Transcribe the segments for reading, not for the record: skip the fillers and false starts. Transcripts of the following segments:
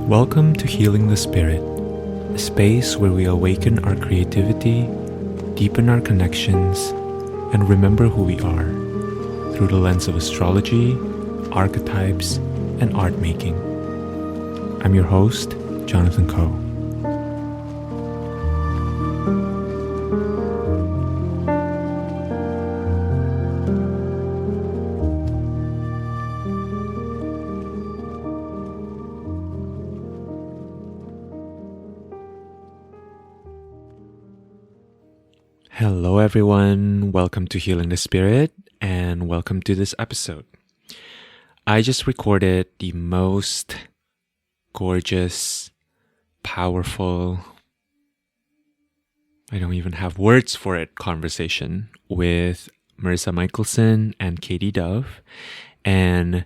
Welcome to Healing the Spirit, a space where we awaken our creativity, deepen our connections, and remember who we are through the lens of astrology, archetypes, and art making. I'm your host, Jonathan Coe. Hello everyone, welcome to Healing the Spirit and welcome to this episode. I just recorded the most gorgeous, powerful, I don't even have words for it, conversation with Marisa Michelson and Katie Dove, and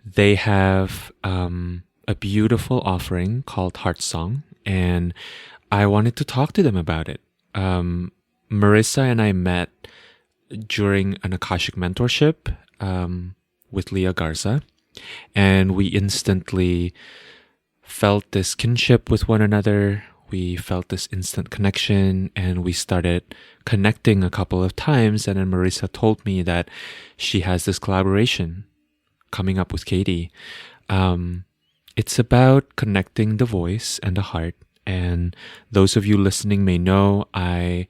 they have a beautiful offering called HeartSong, and I wanted to talk to them about it. Marisa and I met during an Akashic mentorship with Leah Garza, and we instantly felt this kinship with one another. We felt this instant connection, and we started connecting a couple of times, and then Marisa told me that she has this collaboration coming up with Katie. It's about connecting the voice and the heart, and those of you listening may know I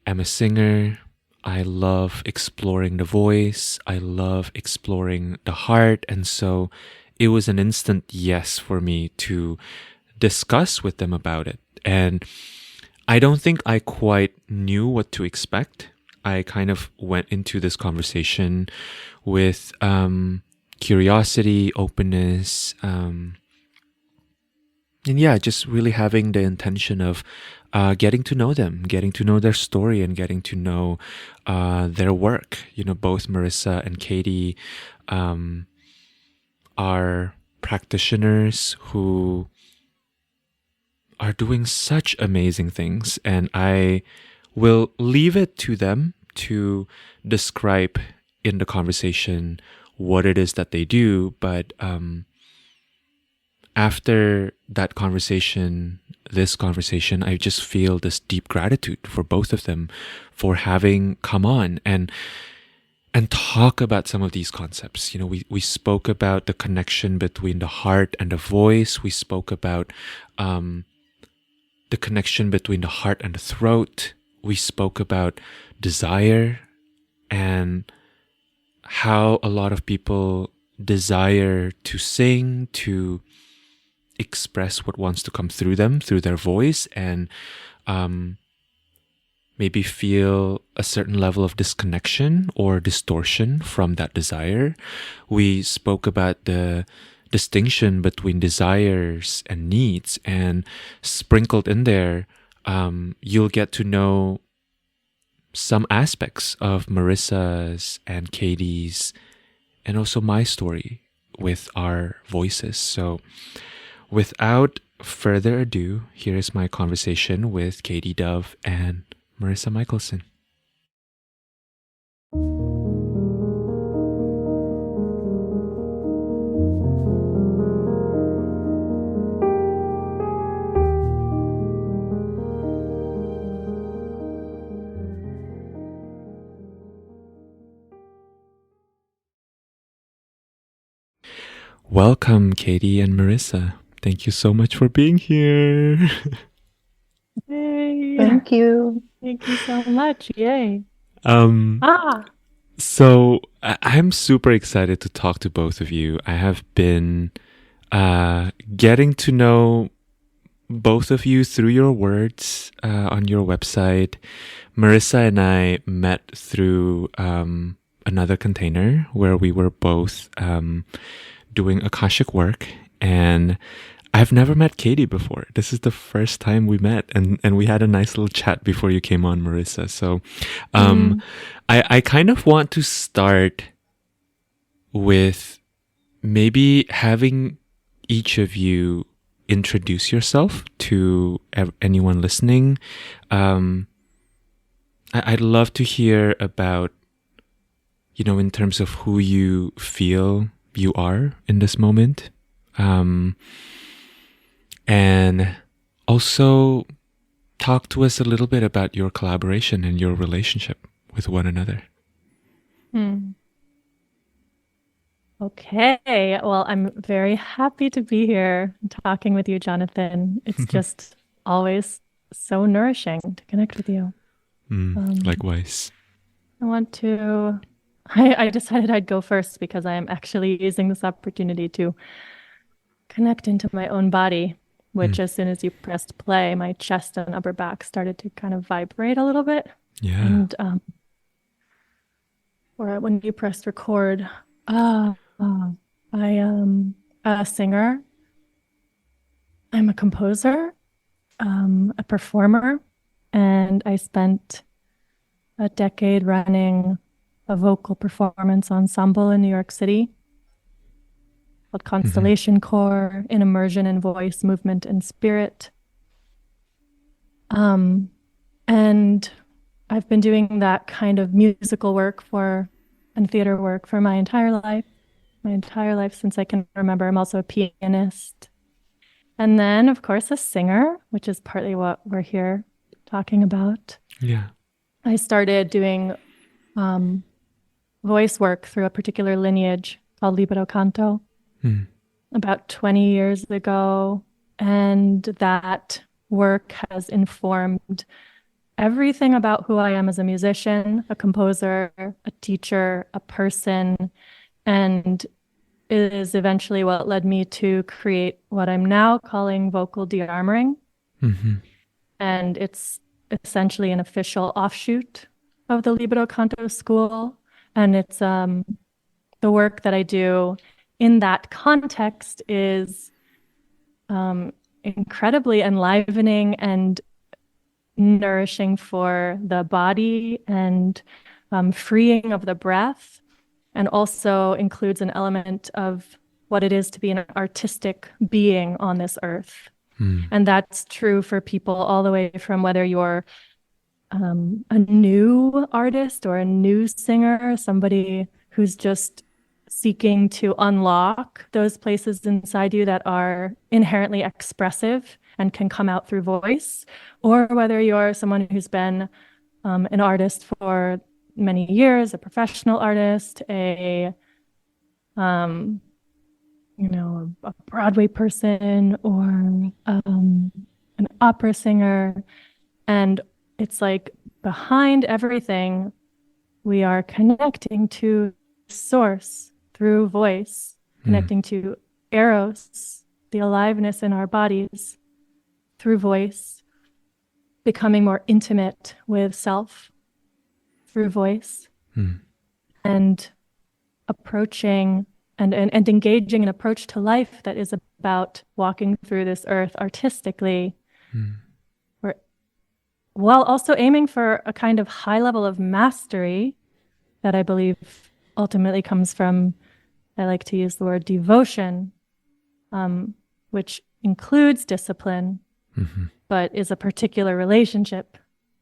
am a singer. I love exploring the voice. I love exploring the heart. And so it was an instant yes for me to discuss with them about it. And I don't think I quite knew what to expect. I kind of went into this conversation with curiosity, openness, and yeah, just really having the intention of getting to know them, getting to know their story, and getting to know their work. You know, both Marisa and Katie are practitioners who are doing such amazing things, and I will leave it to them to describe in the conversation what it is that they do, but after that conversation, this conversation, I just feel this deep gratitude for both of them for having come on and talk about some of these concepts. You know, we spoke about the connection between the heart and the voice. We spoke about the connection between the heart and the throat. We spoke about desire and how a lot of people desire to sing, to express what wants to come through them, through their voice, and maybe feel a certain level of disconnection or distortion from that desire. We spoke about the distinction between desires and needs, and sprinkled in there, you'll get to know some aspects of Marisa's and Katie's and also my story with our voices. So without further ado, here is my conversation with Katie Dove and Marisa Michelson. Welcome, Katie and Marisa. Thank you so much for being here. Yay. Thank you. Thank you so much. Yay. So I'm super excited to talk to both of you. I have been getting to know both of you through your words on your website. Marisa and I met through another container where we were both doing Akashic work, and I've never met Katie before. This is the first time we met, and we had a nice little chat before you came on, Marisa. So I kind of want to start with maybe having each of you introduce yourself to anyone listening. I'd love to hear about, you know, in terms of who you feel you are in this moment. And also talk to us a little bit about your collaboration and your relationship with one another. Okay. Well, I'm very happy to be here talking with you, Jonathan. It's just always so nourishing to connect with you. Likewise. I decided I'd go first because I am actually using this opportunity to connect into my own body, which as soon as you pressed play, my chest and upper back started to kind of vibrate a little bit. Yeah. And or when you pressed record, I am a singer. I'm a composer, a performer, and I spent a decade running a vocal performance ensemble in New York City called Constellation Corps, in immersion in voice, movement, and spirit. And I've been doing that kind of musical work and theater work for my entire life since I can remember. I'm also a pianist. And then, of course, a singer, which is partly what we're here talking about. Yeah. I started doing voice work through a particular lineage called libero canto about 20 years ago. And that work has informed everything about who I am as a musician, a composer, a teacher, a person, and it is eventually what led me to create what I'm now calling vocal de-armoring. And it's essentially an official offshoot of the Libero Canto School. And it's the work that I do in that context is incredibly enlivening and nourishing for the body and freeing of the breath, and also includes an element of what it is to be an artistic being on this earth. And that's true for people all the way from whether you're a new artist or a new singer, somebody who's just seeking to unlock those places inside you that are inherently expressive and can come out through voice, or whether you're someone who's been an artist for many years, a professional artist, a Broadway person, or an opera singer. And it's like behind everything, we are connecting to source through voice, connecting to eros, the aliveness in our bodies through voice, becoming more intimate with self through voice, and approaching and engaging an approach to life that is about walking through this earth artistically, while also aiming for a kind of high level of mastery that I believe ultimately comes from, I like to use the word devotion, which includes discipline, but is a particular relationship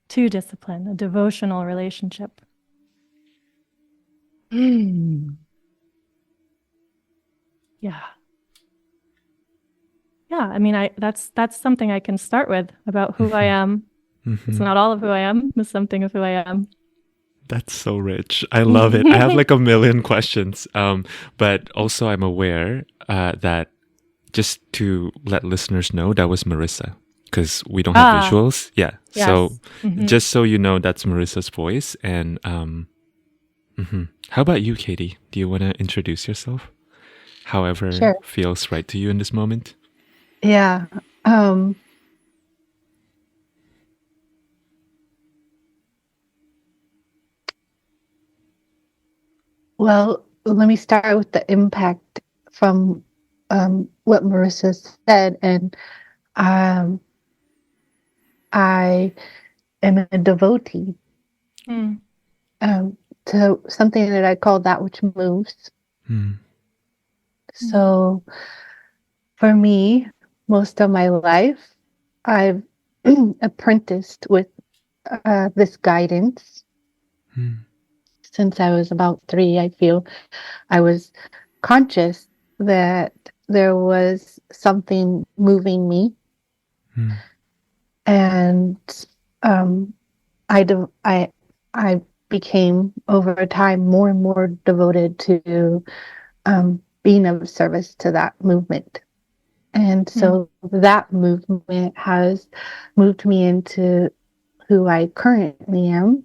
to discipline, a devotional relationship. Yeah. I mean, that's something I can start with about who I am. It's not all of who I am, it's something of who I am. That's so rich. I love it. I have like a million questions. But also I'm aware that, just to let listeners know, that was Marisa, because we don't have visuals. Yeah. Yes. So just so you know, that's Marisa's voice. And how about you, Katie? Do you want to introduce yourself? However feels right to you in this moment. Yeah. Well, let me start with the impact from what Marisa said. And I am a devotee to something that I call that which moves. So for me, most of my life, I've apprenticed with this guidance. Since I was about 3, I feel I was conscious that there was something moving me, and I became over time more and more devoted to being of service to that movement. And so that movement has moved me into who I currently am.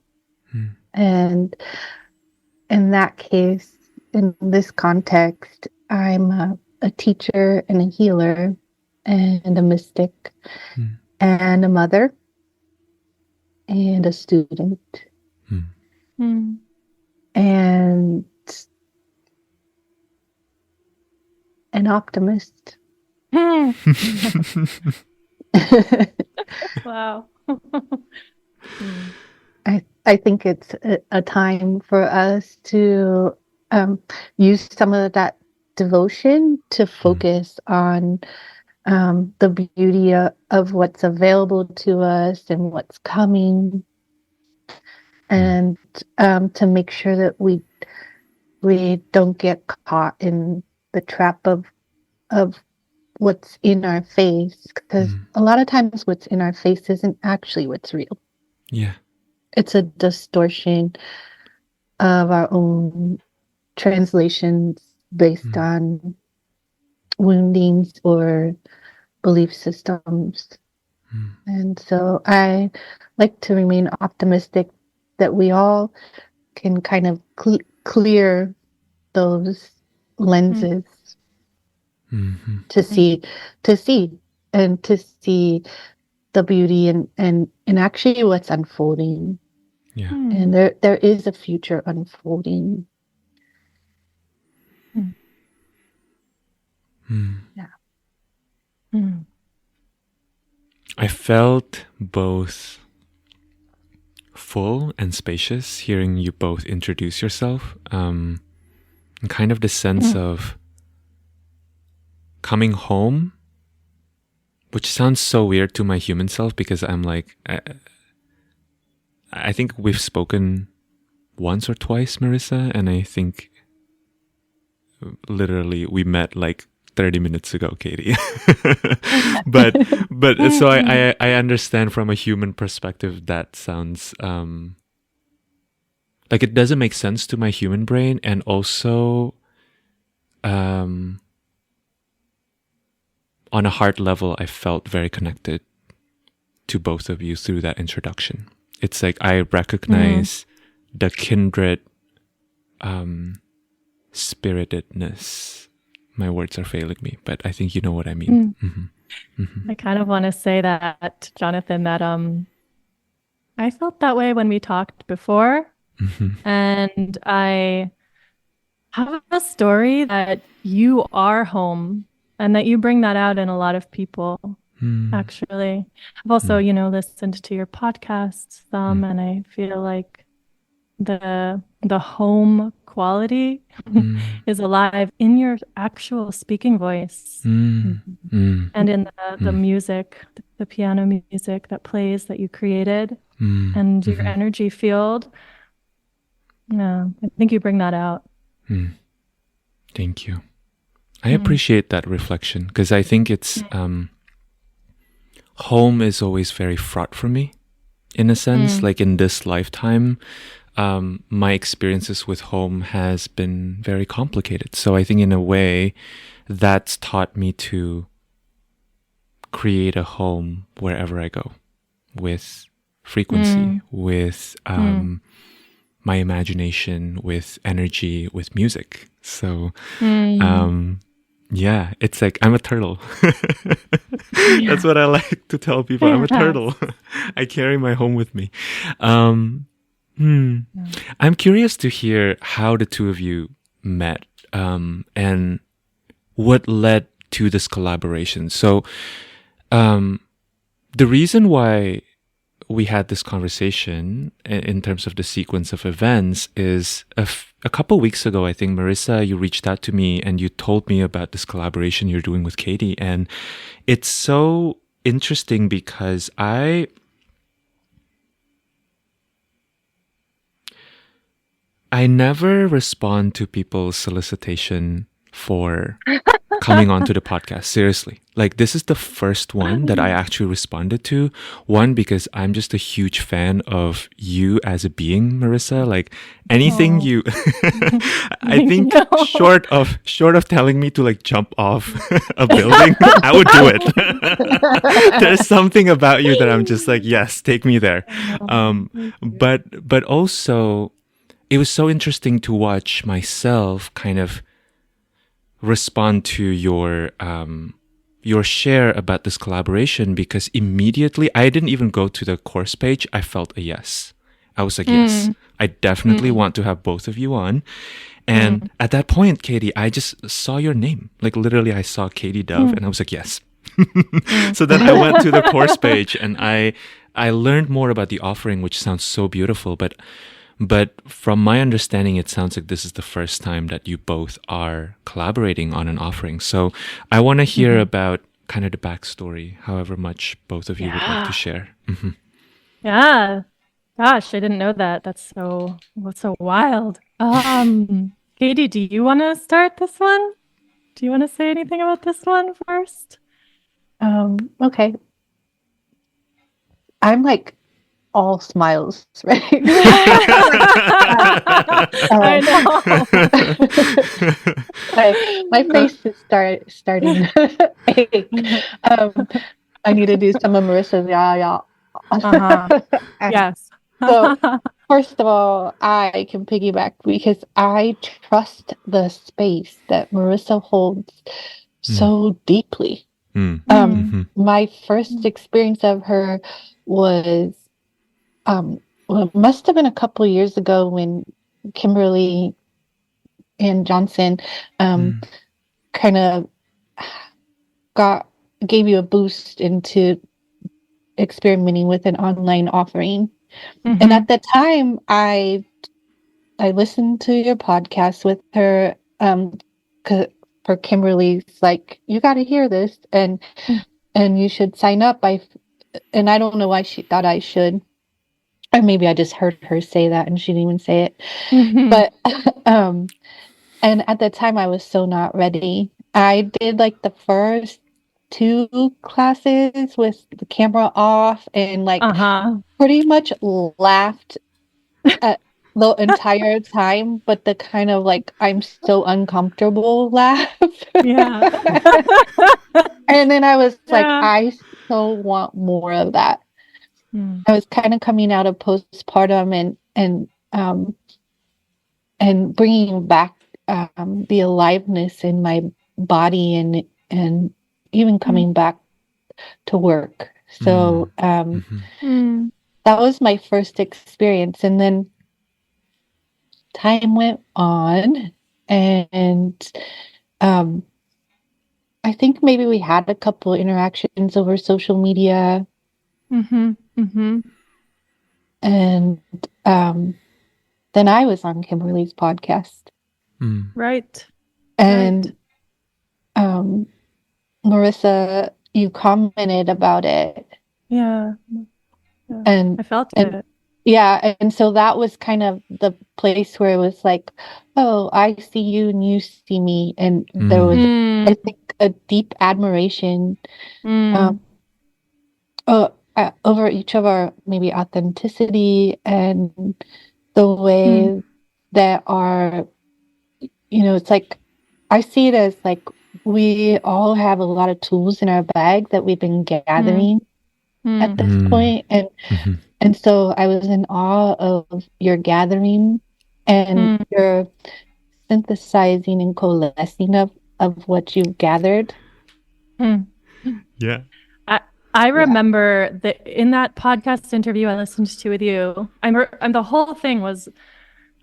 And in that case, in this context, I'm a teacher and a healer and a mystic and a mother and a student and an optimist. Wow. I think it's a time for us to use some of that devotion to focus on the beauty of what's available to us and what's coming, and to make sure that we don't get caught in the trap of what's in our face, because a lot of times what's in our face isn't actually what's real. Yeah. It's a distortion of our own translations based on woundings or belief systems. And so I like to remain optimistic that we all can kind of clear those lenses to see the beauty and actually what's unfolding. Yeah. And there is a future unfolding. Yeah. I felt both full and spacious hearing you both introduce yourself. And kind of the sense of coming home, which sounds so weird to my human self because I'm like, I think we've spoken once or twice, Marisa, and I think literally we met like 30 minutes ago, Katie. but so I understand from a human perspective that sounds like it doesn't make sense to my human brain, and also on a heart level I felt very connected to both of you through that introduction. It's like I recognize the kindred spiritedness. My words are failing me, but I think you know what I mean. I kind of want to say that, Jonathan, that I felt that way when we talked before. And I have a story that you are home and that you bring that out in a lot of people, actually. I've also, listened to your podcasts some, and I feel like the home quality is alive in your actual speaking voice and in the music, the piano music that plays that you created and your energy field. Yeah, I think you bring that out. Thank you. I appreciate that reflection because I think it's home is always very fraught for me in a sense, like in this lifetime. My experiences with home has been very complicated. So I think in a way that's taught me to create a home wherever I go with frequency, with my imagination, with energy, with music. So yeah, it's like I'm a turtle. That's what I like to tell people. I'm a turtle. I carry my home with me. I'm curious to hear how the two of you met and what led to this collaboration. So the reason why we had this conversation in terms of the sequence of events is a couple weeks ago, I think, Marisa, you reached out to me and you told me about this collaboration you're doing with Katie. And it's so interesting because I never respond to people's solicitation for coming onto the podcast. Seriously. Like, this is the first one that I actually responded to. One, because I'm just a huge fan of you as a being, Marisa. Like, anything you I think short of telling me to like jump off a building, I would do it. There's something about you that I'm just like, yes, take me there. But also it was so interesting to watch myself kind of respond to your share about this collaboration, because immediately I didn't even go to the course page. I felt a yes. I was like, yes, I definitely want to have both of you on. And at that point, Katie, I just saw your name. Like, literally, I saw Katie Dove and I was like, yes. So then I went to the course page and I learned more about the offering, which sounds so beautiful. But from my understanding, it sounds like this is the first time that you both are collaborating on an offering. So I want to hear about kind of the backstory, however much both of you would like to share. Yeah. Gosh, I didn't know that. That's so wild. Katie, do you want to start this one? Do you want to say anything about this one first? Okay. I'm like all smiles, right? I know. my face is starting to ache. I need to do some of Marissa's yeah. Yes. So, first of all, I can piggyback because I trust the space that Marisa holds so deeply. My first experience of her was, well, it must have been a couple of years ago when Kimberly and Johnson kind of gave you a boost into experimenting with an online offering. And at the time, I listened to your podcast with her, for Kimberly's like, you got to hear this, and you should sign up. And I don't know why she thought I should, or maybe I just heard her say that and she didn't even say it. But and at the time, I was so not ready. I did like the first 2 classes with the camera off and like pretty much laughed at the entire time, but the kind of like I'm so uncomfortable laugh. Yeah. And then I was like, I so want more of that. I was kind of coming out of postpartum and bringing back the aliveness in my body and even coming back to work. So that was my first experience. And then time went on, and I think maybe we had a couple interactions over social media. And then I was on Kimberly's podcast. Right. And Marisa, you commented about it. Yeah. And I felt it. Yeah. And so that was kind of the place where it was like, oh, I see you and you see me. And there was, I think, a deep admiration over each of our maybe authenticity and the way that our, it's like, I see it as like we all have a lot of tools in our bag that we've been gathering at this point. And so I was in awe of your gathering and your synthesizing and coalescing of what you've gathered. Yeah. I remember that in that podcast interview I listened to with you, and the whole thing was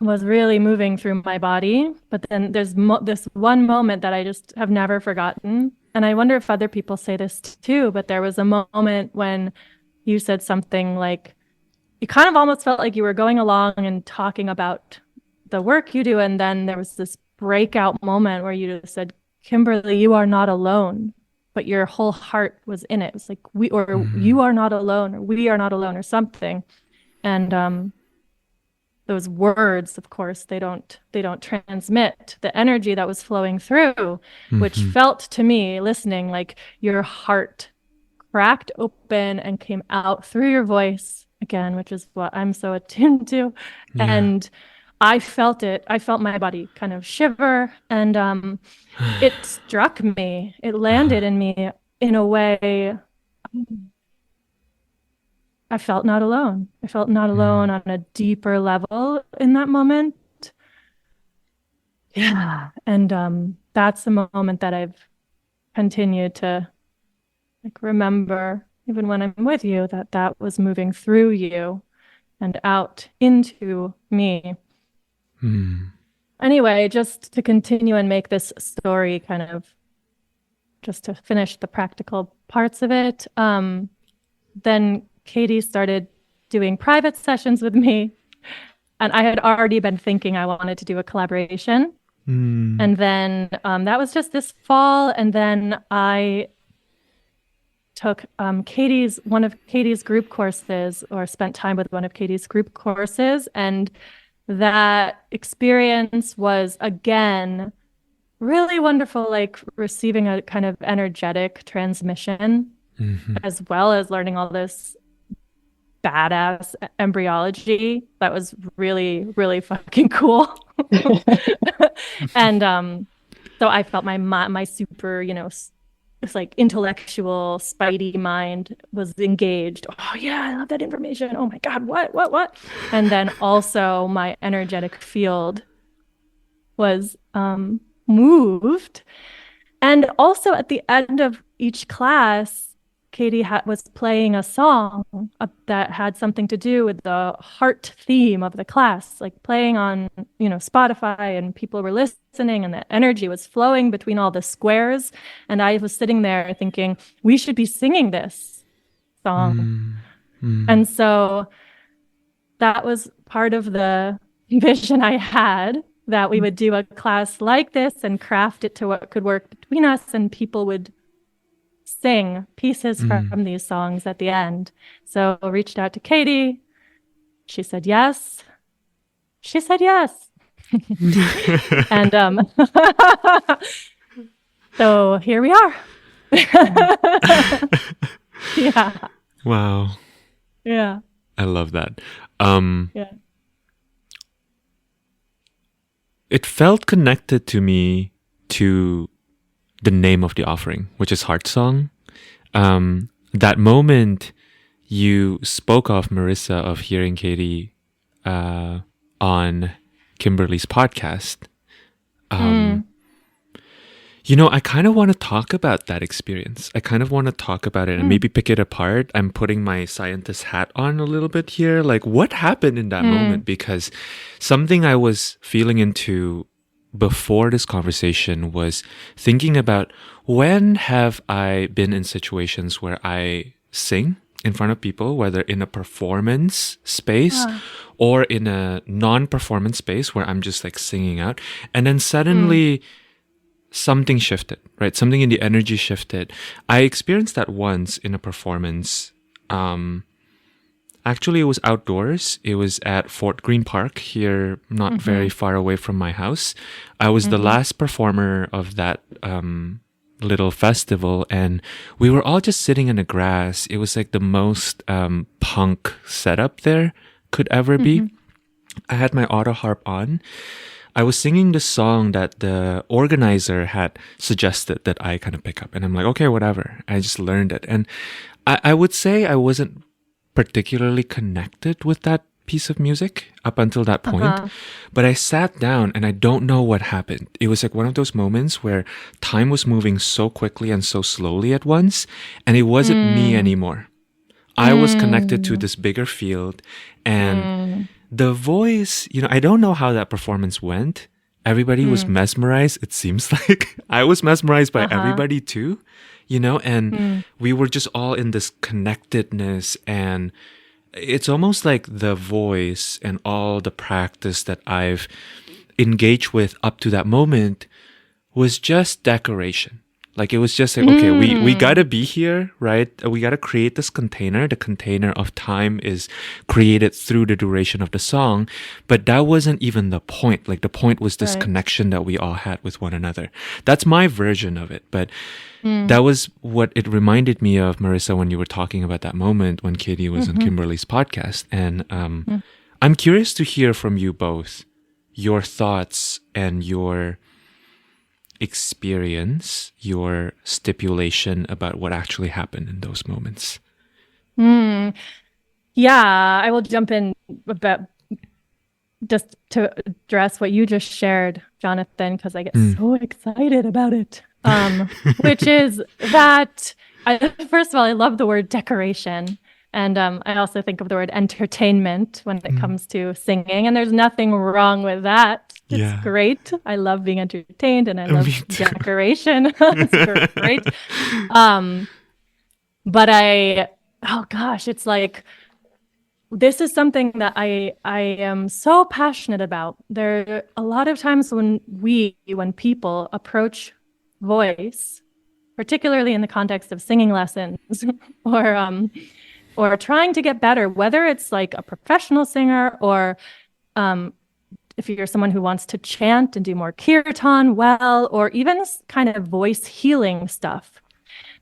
really moving through my body. But then there's this one moment that I just have never forgotten. And I wonder if other people say this too, but there was a moment when you said something like, you kind of almost felt like you were going along and talking about the work you do. And then there was this breakout moment where you just said, Kimberly, you are not alone, but your whole heart was in it. It was like, you are not alone, or we are not alone, or something. And those words, of course, they don't transmit the energy that was flowing through, which felt to me, listening, like your heart cracked open and came out through your voice again, which is what I'm so attuned to. Yeah. And I felt it. I felt my body kind of shiver, and it struck me. It landed in me in a way. I felt not alone. I felt not alone on a deeper level in that moment. Yeah. And that's the moment that I've continued to like remember, even when I'm with you, that was moving through you and out into me. Anyway, just to continue and make this story kind of, just to finish the practical parts of it, then Katie started doing private sessions with me, and I had already been thinking I wanted to do a collaboration. And then that was just this fall, and then I took one of Katie's group courses, or spent time with one of Katie's group courses, and that experience was again really wonderful, like receiving a kind of energetic transmission, as well as learning all this badass embryology that was really, really fucking cool. And so I felt my super, it's like intellectual spidey mind was engaged. Oh yeah, I love that information. Oh my God, what? And then also my energetic field was moved. And also at the end of each class, Katie was playing a song that had something to do with the heart theme of the class, like playing on, Spotify, and people were listening, and the energy was flowing between all the squares. And I was sitting there thinking, we should be singing this song. And so that was part of the vision I had, that we would do a class like this and craft it to what could work between us, and people would sing pieces from these songs at the end. So I reached out to Katie. She said yes. And so here we are. Yeah. Wow. Yeah. I love that. Yeah. It felt connected to me to the name of the offering, which is HeartSong. That moment you spoke of, Marisa, of hearing Katie on Kimberly's podcast. I kind of want to talk about that experience. I kind of want to talk about it and maybe pick it apart. I'm putting my scientist hat on a little bit here. Like, what happened in that moment? Because something I was feeling into before this conversation was thinking about, when have I been in situations where I sing in front of people, whether in a performance space or in a non-performance space where I'm just like singing out, and then suddenly something shifted, right? Something in the energy shifted. I experienced that once in a performance. Actually, it was outdoors. It was at Fort Greene Park here, not very far away from my house. I was the last performer of that little festival, and we were all just sitting in the grass. It was like the most punk setup there could ever be. I had my auto harp on. I was singing the song that the organizer had suggested that I kind of pick up. And I'm like, okay, whatever. I just learned it. And I would say I wasn't particularly connected with that piece of music up until that point. But I sat down and I don't know what happened. It was like one of those moments where time was moving so quickly and so slowly at once, and it wasn't me anymore. I was connected to this bigger field, and the voice, I don't know how that performance went. Everybody was mesmerized. It seems like I was mesmerized by everybody too, and we were just all in this connectedness. And it's almost like the voice and all the practice that I've engaged with up to that moment was just decoration. Like it was just like, okay, we gotta be here, right? We gotta create this container. The container of time is created through the duration of the song, but that wasn't even the point. Like the point was this connection that we all had with one another. That's my version of it, but that was what it reminded me of, Marisa, when you were talking about that moment when Katie was on Kimberly's podcast. And I'm curious to hear from you both your thoughts and your experience, your stipulation about what actually happened in those moments. Yeah, I will jump in about just to address what you just shared, Jonathan, because I get so excited about it. Which is that, first of all, I love the word decoration. And I also think of the word entertainment when it comes to singing. And there's nothing wrong with that. It's great. I love being entertained and I love decoration. It's great. But oh gosh, it's like, this is something that I am so passionate about. There are a lot of times when people approach voice, particularly in the context of singing lessons or trying to get better, whether it's like a professional singer or if you're someone who wants to chant and do more kirtan well, or even kind of voice healing stuff,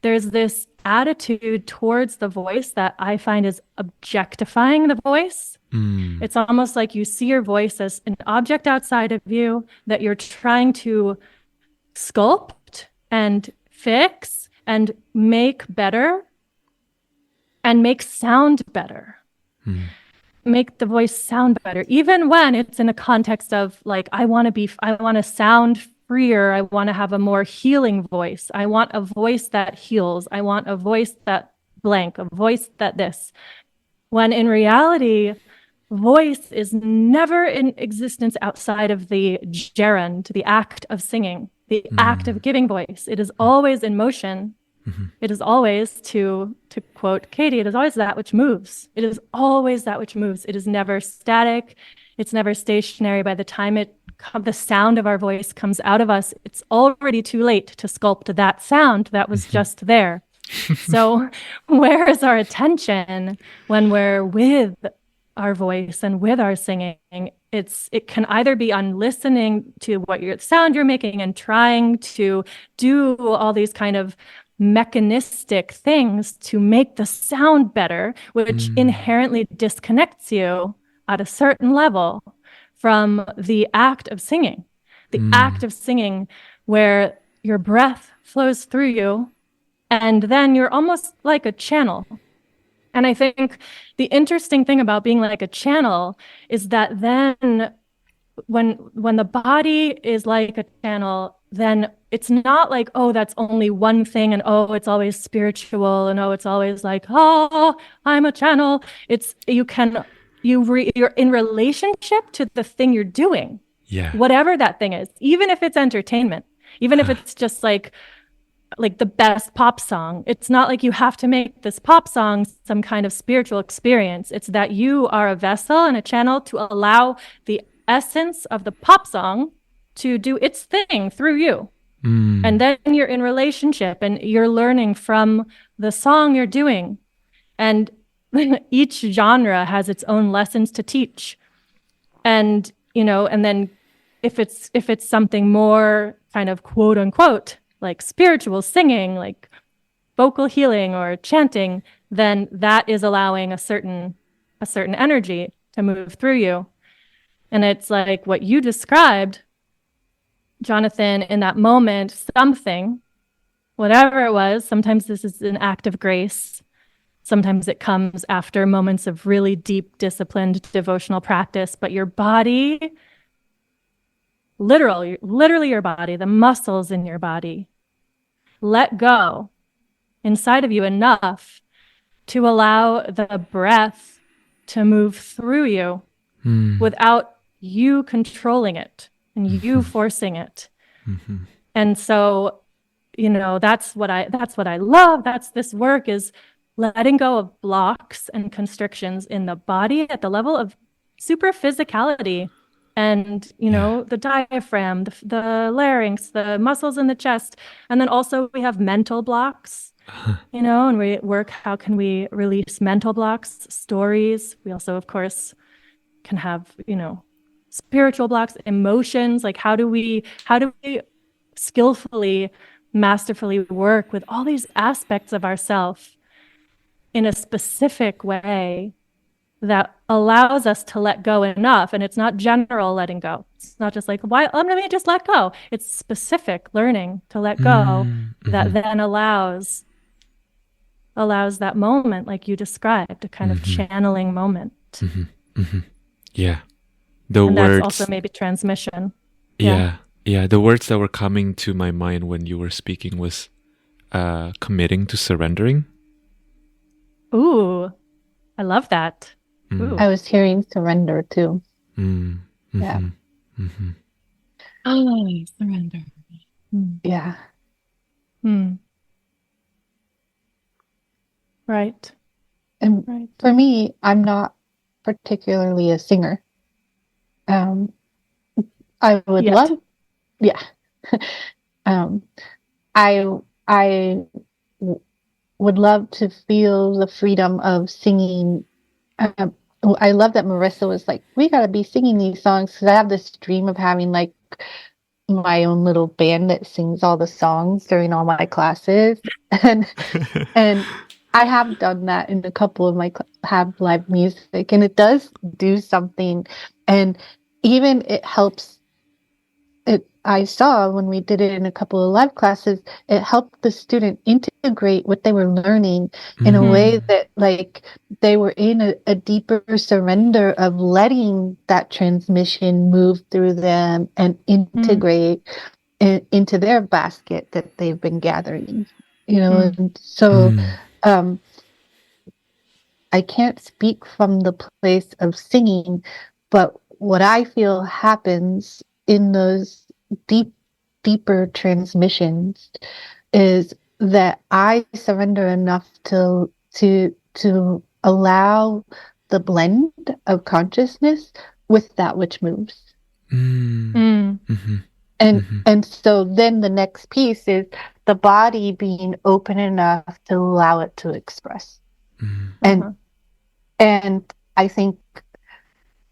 there's this attitude towards the voice that I find is objectifying the voice. It's almost like you see your voice as an object outside of you that you're trying to sculpt and fix and make better and make sound better. Make the voice sound better, even when it's in a context of like, I want to sound freer. I want to have a more healing voice. I want a voice that heals. I want a voice that blank, a voice that this. When in reality, voice is never in existence outside of the gerund, the act of singing, the act of giving voice. It is always in motion. It is always, to quote Katie, it is always that which moves. It is always that which moves. It is never static. It's never stationary. By the time the sound of our voice comes out of us, it's already too late to sculpt that sound that was just there. So where is our attention when we're with our voice and with our singing? It can either be on listening to what sound you're making and trying to do all these kind of mechanistic things to make the sound better, which inherently disconnects you at a certain level from the act of singing. The act of singing where your breath flows through you and then you're almost like a channel. And I think the interesting thing about being like a channel is that then when the body is like a channel, then it's not like, oh, that's only one thing and oh, it's always spiritual and oh, it's always like, oh, I'm a channel. It's you're in relationship to the thing you're doing. Yeah. Whatever that thing is, even if it's entertainment, even if it's just like the best pop song. It's not like you have to make this pop song some kind of spiritual experience. It's that you are a vessel and a channel to allow the essence of the pop song to do its thing through you. And then you're in relationship and you're learning from the song you're doing. And each genre has its own lessons to teach. And, and then if it's something more kind of quote unquote, like spiritual singing, like vocal healing or chanting, then that is allowing a certain energy to move through you. And it's like what you described, Jonathan, in that moment, something, whatever it was, sometimes this is an act of grace. Sometimes it comes after moments of really deep, disciplined devotional practice, but your body, literally your body, the muscles in your body, let go inside of you enough to allow the breath to move through you without you controlling it and you forcing it. And so, that's what I love. This work is letting go of blocks and constrictions in the body at the level of super physicality and, you know, the diaphragm, the larynx, the muscles in the chest. And then also we have mental blocks, you know, and we work, how can we release mental blocks, stories. We also, of course, can have, you know, spiritual blocks, emotions. Like how do we skillfully, masterfully work with all these aspects of ourself in a specific way that allows us to let go enough. And it's not general letting go. It's not just like, why, let me just let go. It's specific learning to let go that then allows that moment, like you described, a kind of channeling moment. Yeah. The And words. that's also maybe transmission. Yeah. The words that were coming to my mind when you were speaking was committing to surrendering. Ooh, I love that. Ooh. I was hearing surrender too. Yeah. Oh, surrender. Yeah. Right. And for me, I'm not particularly a singer. I would love, I would love to feel the freedom of singing. I love that Marisa was like, we got to be singing these songs, because I have this dream of having like my own little band that sings all the songs during all my classes, and I have done that in a couple of my have live music, and it does do something, and even it helps. I saw when we did it in a couple of live classes, it helped the student integrate what they were learning in a way that, like, they were in a deeper surrender of letting that transmission move through them and integrate into their basket that they've been gathering, you know. And so I can't speak from the place of singing, but what I feel happens in those deeper transmissions is that I surrender enough to allow the blend of consciousness with that which moves. And so then the next piece is the body being open enough to allow it to express. And I think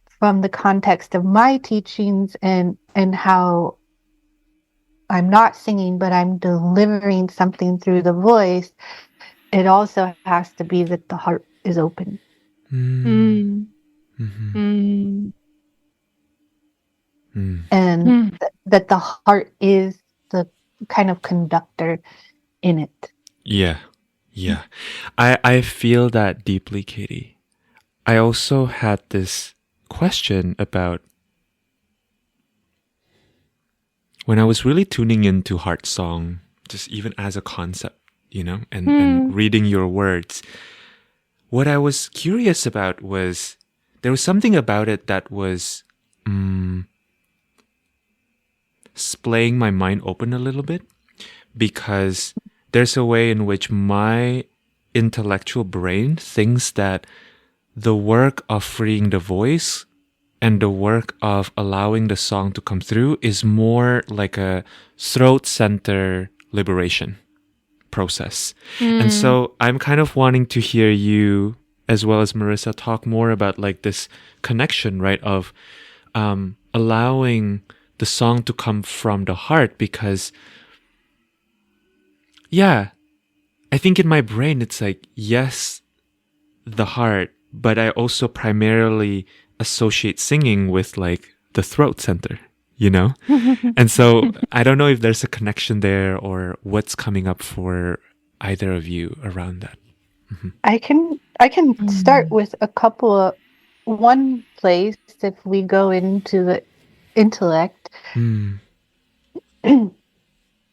from the context of my teachings and how I'm not singing, but I'm delivering something through the voice, it also has to be that the heart is open. And that the heart is the kind of conductor in it. Yeah. I feel that deeply, Katie. I also had this question about when I was really tuning into HeartSong, just even as a concept, you know, and reading your words. What I was curious about was there was something about it that was splaying my mind open a little bit, because there's a way in which my intellectual brain thinks that the work of freeing the voice and the work of allowing the song to come through is more like a throat center liberation process. And so I'm kind of wanting to hear you, as well as Marisa, talk more about like this connection, right, of allowing the song to come from the heart, because I think in my brain it's like, yes, the heart, but I also primarily associate singing with like the throat center, you know? And so I don't know if there's a connection there or what's coming up for either of you around that. I can start with one place if we go into the intellect.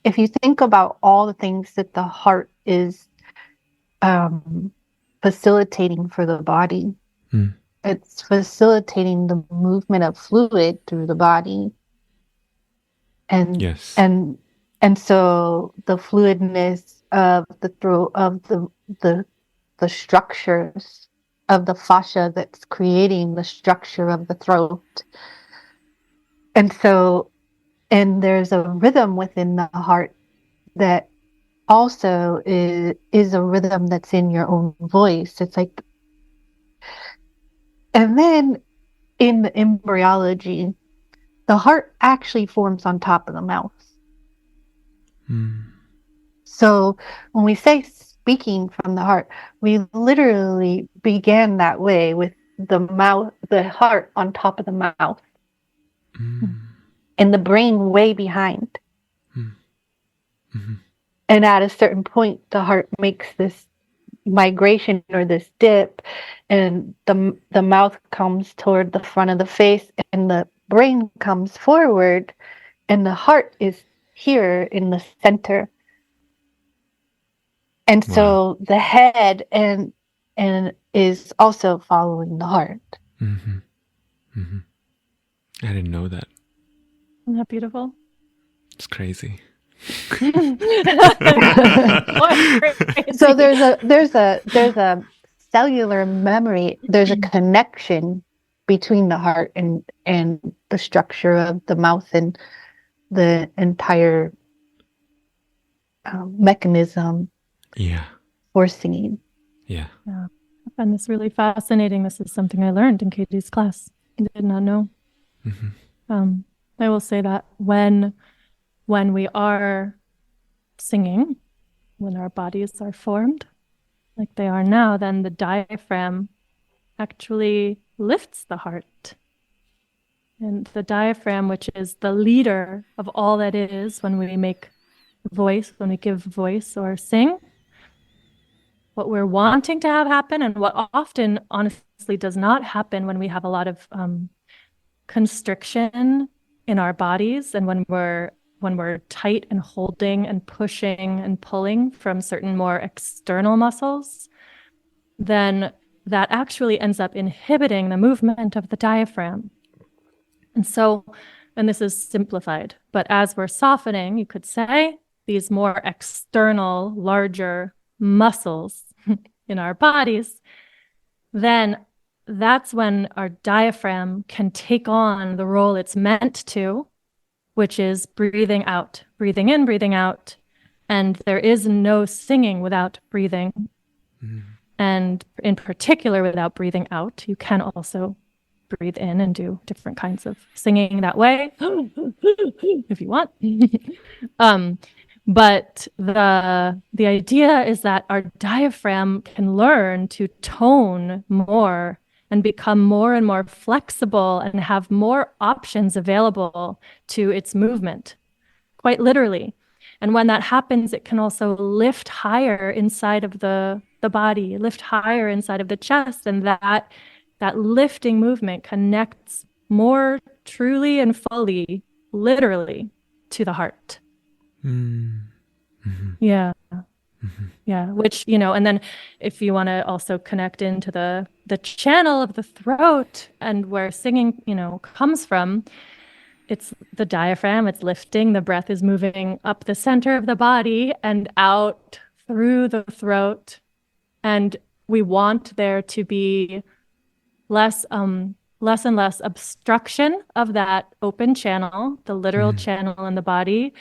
If you think about all the things that the heart is facilitating for the body, it's facilitating the movement of fluid through the body, and so the fluidness of the throat, of the structures of the fascia that's creating the structure of the throat, And so, and there's a rhythm within the heart that also is a rhythm that's in your own voice. It's like, and then in the embryology, the heart actually forms on top of the mouth. So when we say speaking from the heart, we literally began that way with the heart on top of the mouth, and the brain way behind. And at a certain point, the heart makes this migration or this dip, and the mouth comes toward the front of the face, and the brain comes forward, and the heart is here in the center. And so the head and is also following the heart. I didn't know that. Isn't that beautiful? It's crazy. So there's a cellular memory. There's a connection between the heart and the structure of the mouth and the entire mechanism for singing. I find this really fascinating. This is something I learned in Katie's class. I did not know. I will say that when we are singing, when our bodies are formed like they are now, then the diaphragm actually lifts the heart. And the diaphragm, which is the leader of all that is when we make voice, when we give voice or sing, what we're wanting to have happen and what often honestly does not happen when we have a lot of constriction in our bodies, and when we're tight and holding and pushing and pulling from certain more external muscles, then that actually ends up inhibiting the movement of the diaphragm. And so, and this is simplified, but as we're softening, you could say, these more external, larger muscles in our bodies, then that's when our diaphragm can take on the role it's meant to, which is breathing out, breathing in, breathing out. And there is no singing without breathing. And in particular, without breathing out. You can also breathe in and do different kinds of singing that way, if you want. But the idea is that our diaphragm can learn to tone more and become more and more flexible and have more options available to its movement, quite literally. And when that happens, it can also lift higher inside of the body, lift higher inside of the chest, and that lifting movement connects more truly and fully, literally, to the heart. Yeah. Yeah, which, and then if you want to also connect into the channel of the throat and where singing, comes from, it's the diaphragm, it's lifting, the breath is moving up the center of the body and out through the throat. And we want there to be less and less obstruction of that open channel, the literal channel in the body,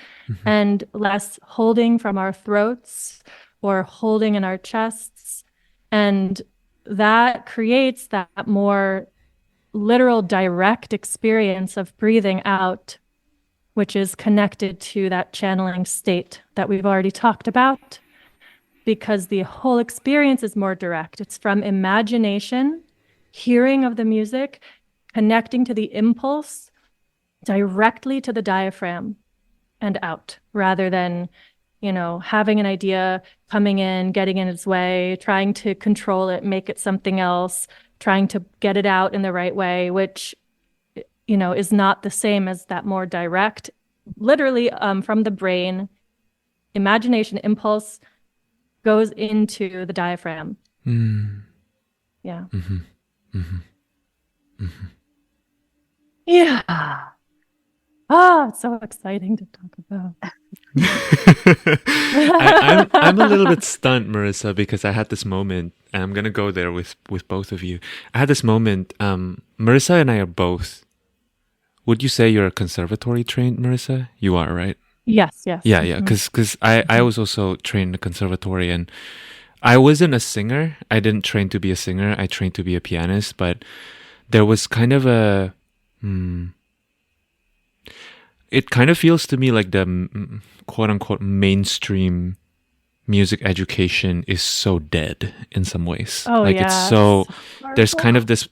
and less holding from our throats or holding in our chests. And that creates that more literal direct experience of breathing out, which is connected to that channeling state that we've already talked about, because the whole experience is more direct. It's from imagination, hearing of the music, connecting to the impulse directly to the diaphragm and out, rather than having an idea coming in, getting in its way, trying to control it, make it something else, trying to get it out in the right way, which, is not the same as that more direct, literally from the brain, imagination impulse goes into the diaphragm. Yeah. Yeah. It's so exciting to talk about. I'm a little bit stunned, Marisa, because I had this moment, and I'm gonna go there with both of you. I had this moment. Marisa and I are both would you say you're conservatory trained, Marisa? You are, right? Yes, yes. Yeah, yeah. Because I was also trained in the conservatory, and I wasn't a singer. I didn't train to be a singer. I trained to be a pianist, but there was kind of a. It kind of feels to me like the quote unquote mainstream music education is so dead in some ways. Oh, like yeah. it's so there's Horrible. kind of this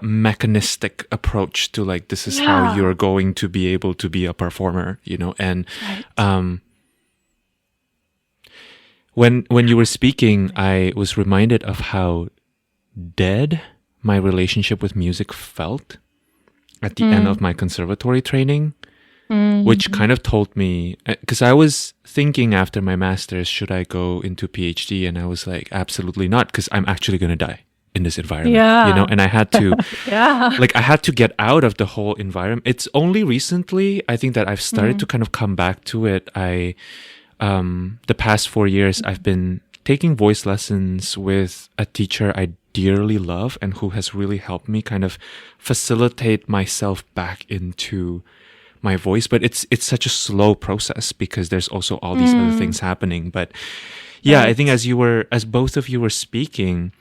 mechanistic approach to like this is how Yeah. you're going to be able to be a performer, you know. And Right. when you were speaking, I was reminded of how dead my relationship with music felt at the end of my conservatory training, which kind of told me, because I was thinking after my master's, should I go into PhD? And I was like, absolutely not, because I'm actually going to die in this environment, Yeah. you know. And I had to, Yeah. like, I had to get out of the whole environment. It's only recently, I think, that I've started to kind of come back to it. The past 4 years, I've been taking voice lessons with a teacher I dearly love and who has really helped me kind of facilitate myself back into my voice. But it's such a slow process because there's also all these other things happening. But yeah, I think as both of you were speaking,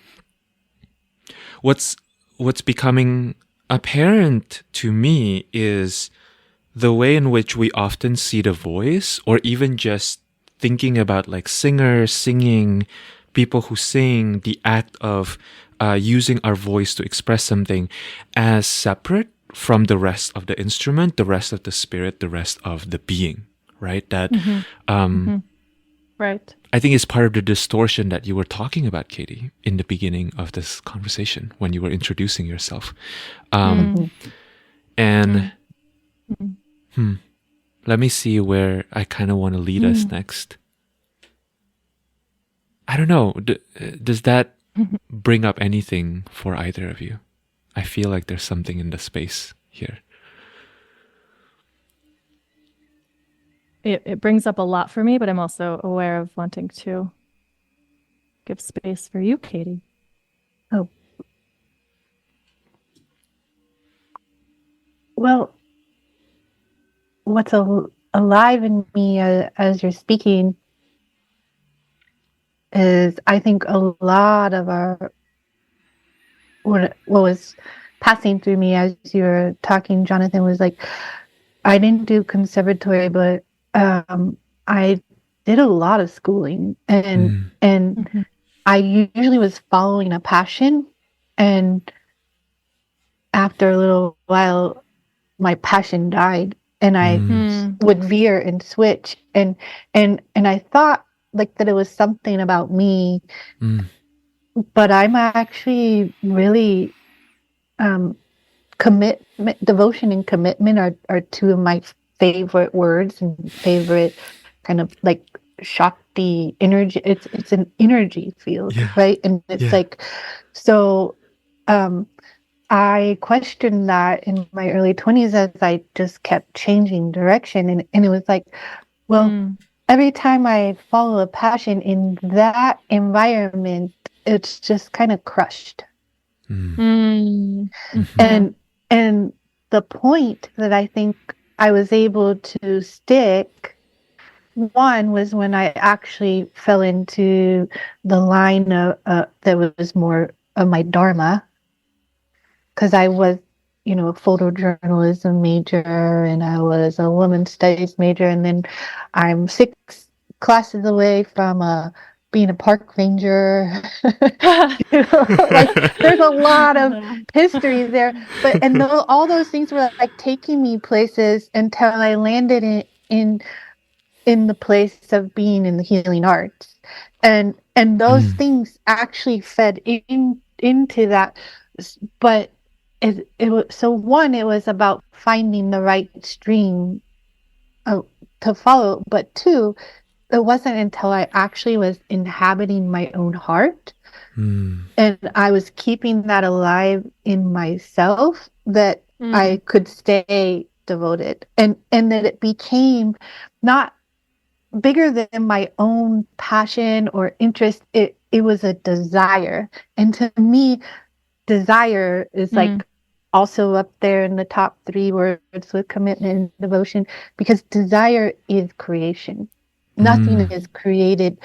what's becoming apparent to me is the way in which we often see the voice, or even just thinking about like singers singing, people who sing, the act of using our voice to express something, as separate from the rest of the instrument, the rest of the spirit, the rest of the being, right? That Right. I think is part of the distortion that you were talking about, Katie, in the beginning of this conversation when you were introducing yourself. And let me see where I kind of want to lead us next. I don't know. Does that bring up anything for either of you? I feel like there's something in the space here. It brings up a lot for me, but I'm also aware of wanting to give space for you, Katie. Oh. Well, what's alive in me as you're speaking is, I think, a lot of what was passing through me as you were talking, Jonathan, was like, I didn't do conservatory, but I did a lot of schooling, and I usually was following a passion, and after a little while, my passion died, and I would veer and switch, and I thought like that it was something about me, but I'm actually really devotion and commitment are two of my favorite words and favorite kind of like Shakti energy. It's an energy field, right? And it's like, so I questioned that in my early 20s as I just kept changing direction. And it was like, well, every time I follow a passion in that environment, it's just kind of crushed. And the point that I think I was able to stick, one was when I actually fell into the line of that was more of my dharma, because I was, a photojournalism major, and I was a women's studies major, and then I'm 6 classes away from being a park ranger. Like, there's a lot of history there, but all those things were like taking me places until I landed in the place of being in the healing arts, and those things actually fed into that. But it was, so one, it was about finding the right stream to follow, but two, it wasn't until I actually was inhabiting my own heart and I was keeping that alive in myself that I could stay devoted, and that it became not bigger than my own passion or interest. It was a desire, and to me, desire is like also up there in the top 3 words with commitment and devotion, because desire is creation. Nothing is created.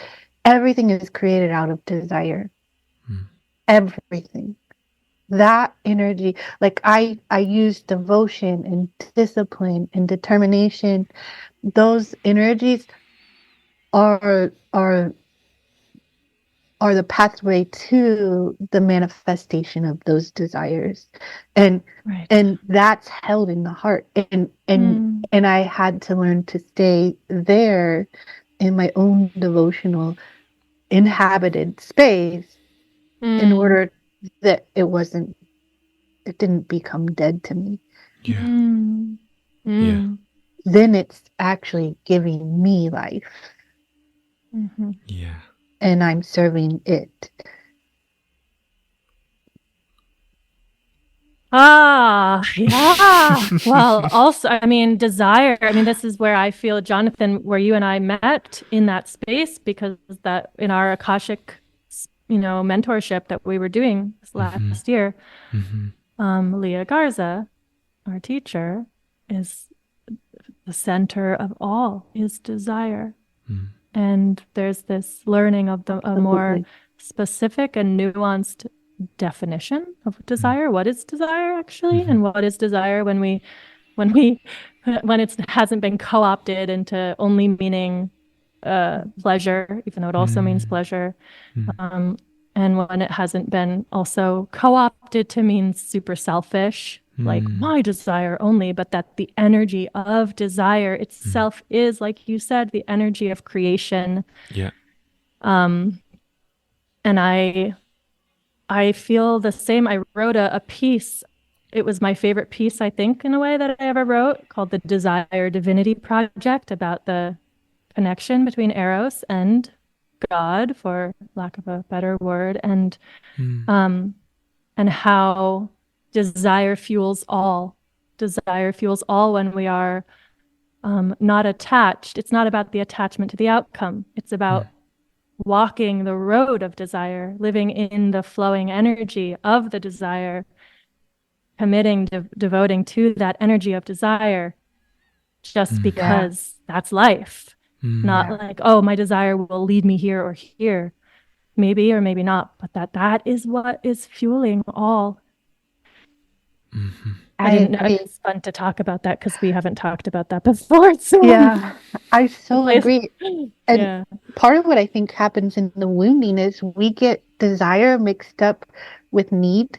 Everything is created out of desire. Everything. That energy, like I use devotion and discipline and determination. Those energies are the pathway to the manifestation of those desires, and that's held in the heart, and I had to learn to stay there in my own devotional inhabited space in order that it didn't become dead to me. Then it's actually giving me life. And I'm serving it. Yeah. Well, also, I mean, desire. I mean, this is where I feel, Jonathan, where you and I met in that space, because that in our Akashic, mentorship that we were doing this last year, Leah Garza, our teacher, is the center of all is desire. And there's this learning of a more specific and nuanced definition of desire. What is desire actually? And what is desire when it hasn't been co-opted into only meaning pleasure, even though it also means pleasure. And when it hasn't been also co-opted to mean super selfish, like my desire only, but that the energy of desire itself is, like you said, the energy of creation. And I feel the same. I wrote a piece. It was my favorite piece, I think, in a way, that I ever wrote, called The Desire Divinity Project, about the connection between Eros and God, for lack of a better word, and how desire fuels all. Desire fuels all when we are not attached. It's not about the attachment to the outcome. It's about walking the road of desire, living in the flowing energy of the desire, committing, devoting to that energy of desire, just because that's life. Not like, oh, my desire will lead me here or here. Maybe or maybe not, but that is what is fueling all. I didn't know. It's fun to talk about that because we haven't talked about that before. So I so agree. And part of what I think happens in the wounding is we get desire mixed up with need,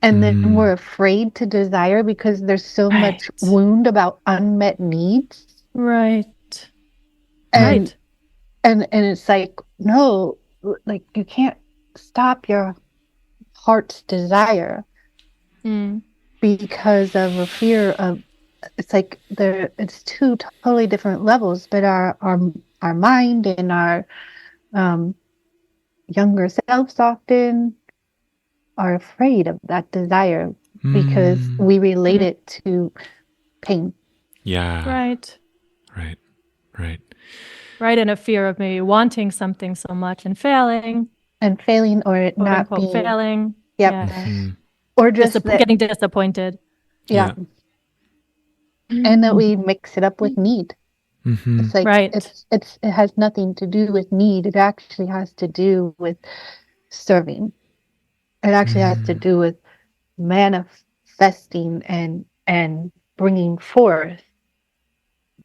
and then we're afraid to desire because there's so much wound about unmet needs. And it's like, no, like you can't stop your heart's desire because of a fear of, it's like it's 2 totally different levels, but our mind and our younger selves often are afraid of that desire because we relate it to pain. Right, and a fear of maybe wanting something so much and failing, or it not unquote, being failing. Or just getting disappointed. And that we mix it up with need. It's like it has nothing to do with need. It actually has to do with serving. It actually has to do with manifesting and bringing forth.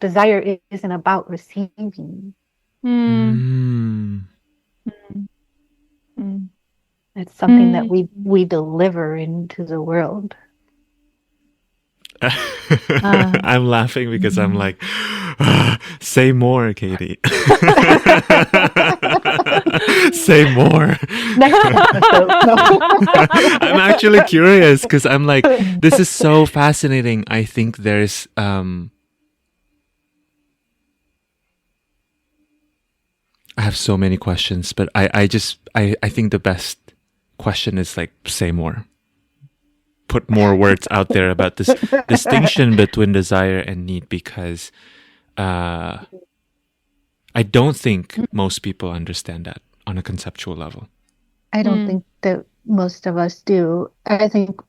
Desire isn't about receiving. It's something that we deliver into the world. I'm laughing because I'm like, say more, Katie. Say more. I'm actually curious because I'm like, this is so fascinating. I think there's I have so many questions, but I think the best question is like, say more. Put more words out there about this distinction between desire and need, because I don't think most people understand that on a conceptual level. I don't think that most of us do. I think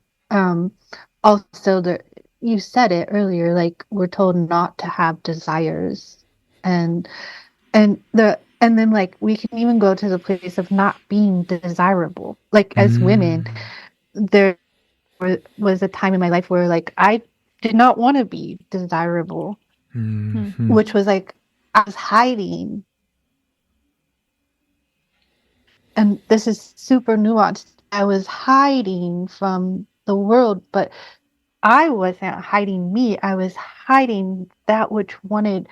also you said it earlier, like we're told not to have desires, and then like we can even go to the place of not being desirable. Like as women, there was a time in my life where like I did not want to be desirable, which was like I was hiding. And this is super nuanced. I was hiding from the world, but I wasn't hiding me. I was hiding that which wanted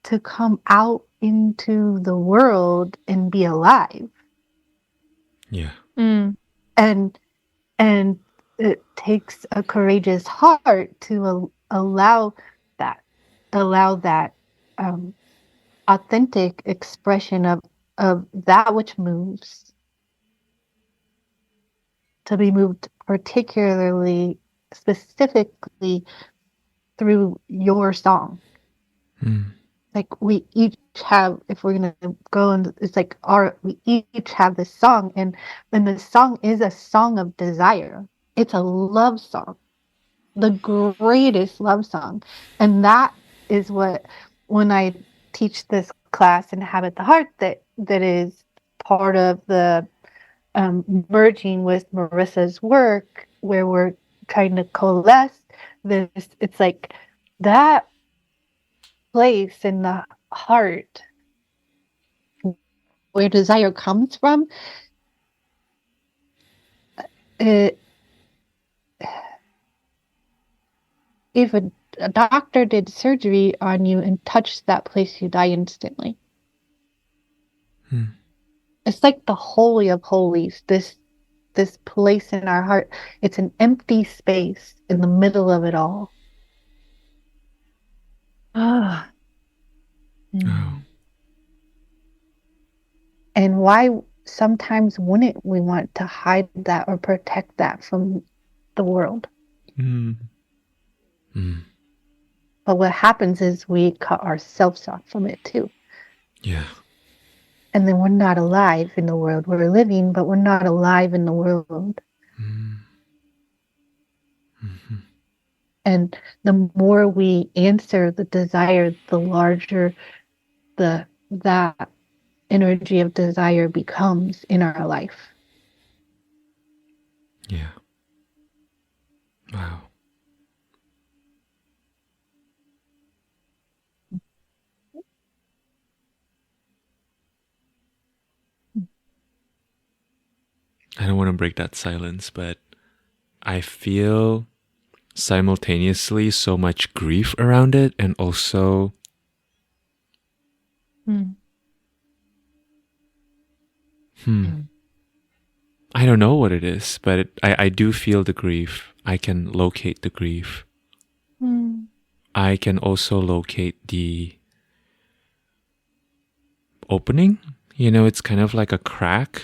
to come out into the world and be alive. Yeah. And it takes a courageous heart to allow that authentic expression of that which moves to be moved particularly specifically through your song. Like we each have, if we're gonna go, and it's like we each have this song, and the song is a song of desire. It's a love song, the greatest love song. And that is what, when I teach this class, Inhabit the Heart, that is part of the merging with Marisa's work, where we're trying to coalesce this. It's like that place in the heart where desire comes from. If a doctor did surgery on you and touched that place, you die instantly. It's like the holy of holies, this place in our heart. It's an empty space in the middle of it all. Ah. And why sometimes wouldn't we want to hide that or protect that from the world? But what happens is we cut ourselves off from it too. Yeah. And then we're not alive in the world. We're living, but we're not alive in the world. And the more we answer the desire, the larger that energy of desire becomes in our life. Yeah. Wow. I don't want to break that silence, but I feel simultaneously so much grief around it, and also I don't know what it is, but I do feel the grief. I can locate the grief. I can also locate the opening. You know, it's kind of like a crack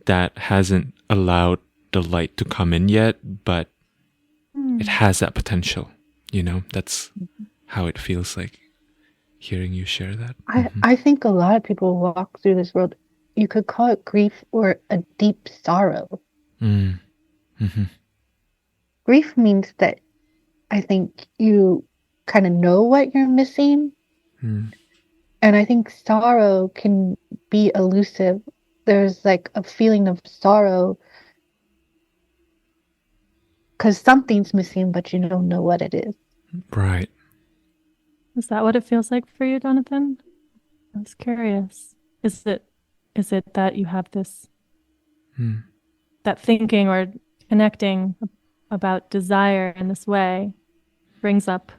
that hasn't allowed the light to come in yet, but it has that potential. You know, that's how it feels like hearing you share that. I think a lot of people walk through this world. You could call it grief or a deep sorrow. Grief means that I think you kind of know what you're missing. And I think sorrow can be elusive. There's like a feeling of sorrow because something's missing, but you don't know what it is. Right. Is that what it feels like for you, Jonathan? I was curious. Is it that you have this that thinking or connecting about desire in this way brings up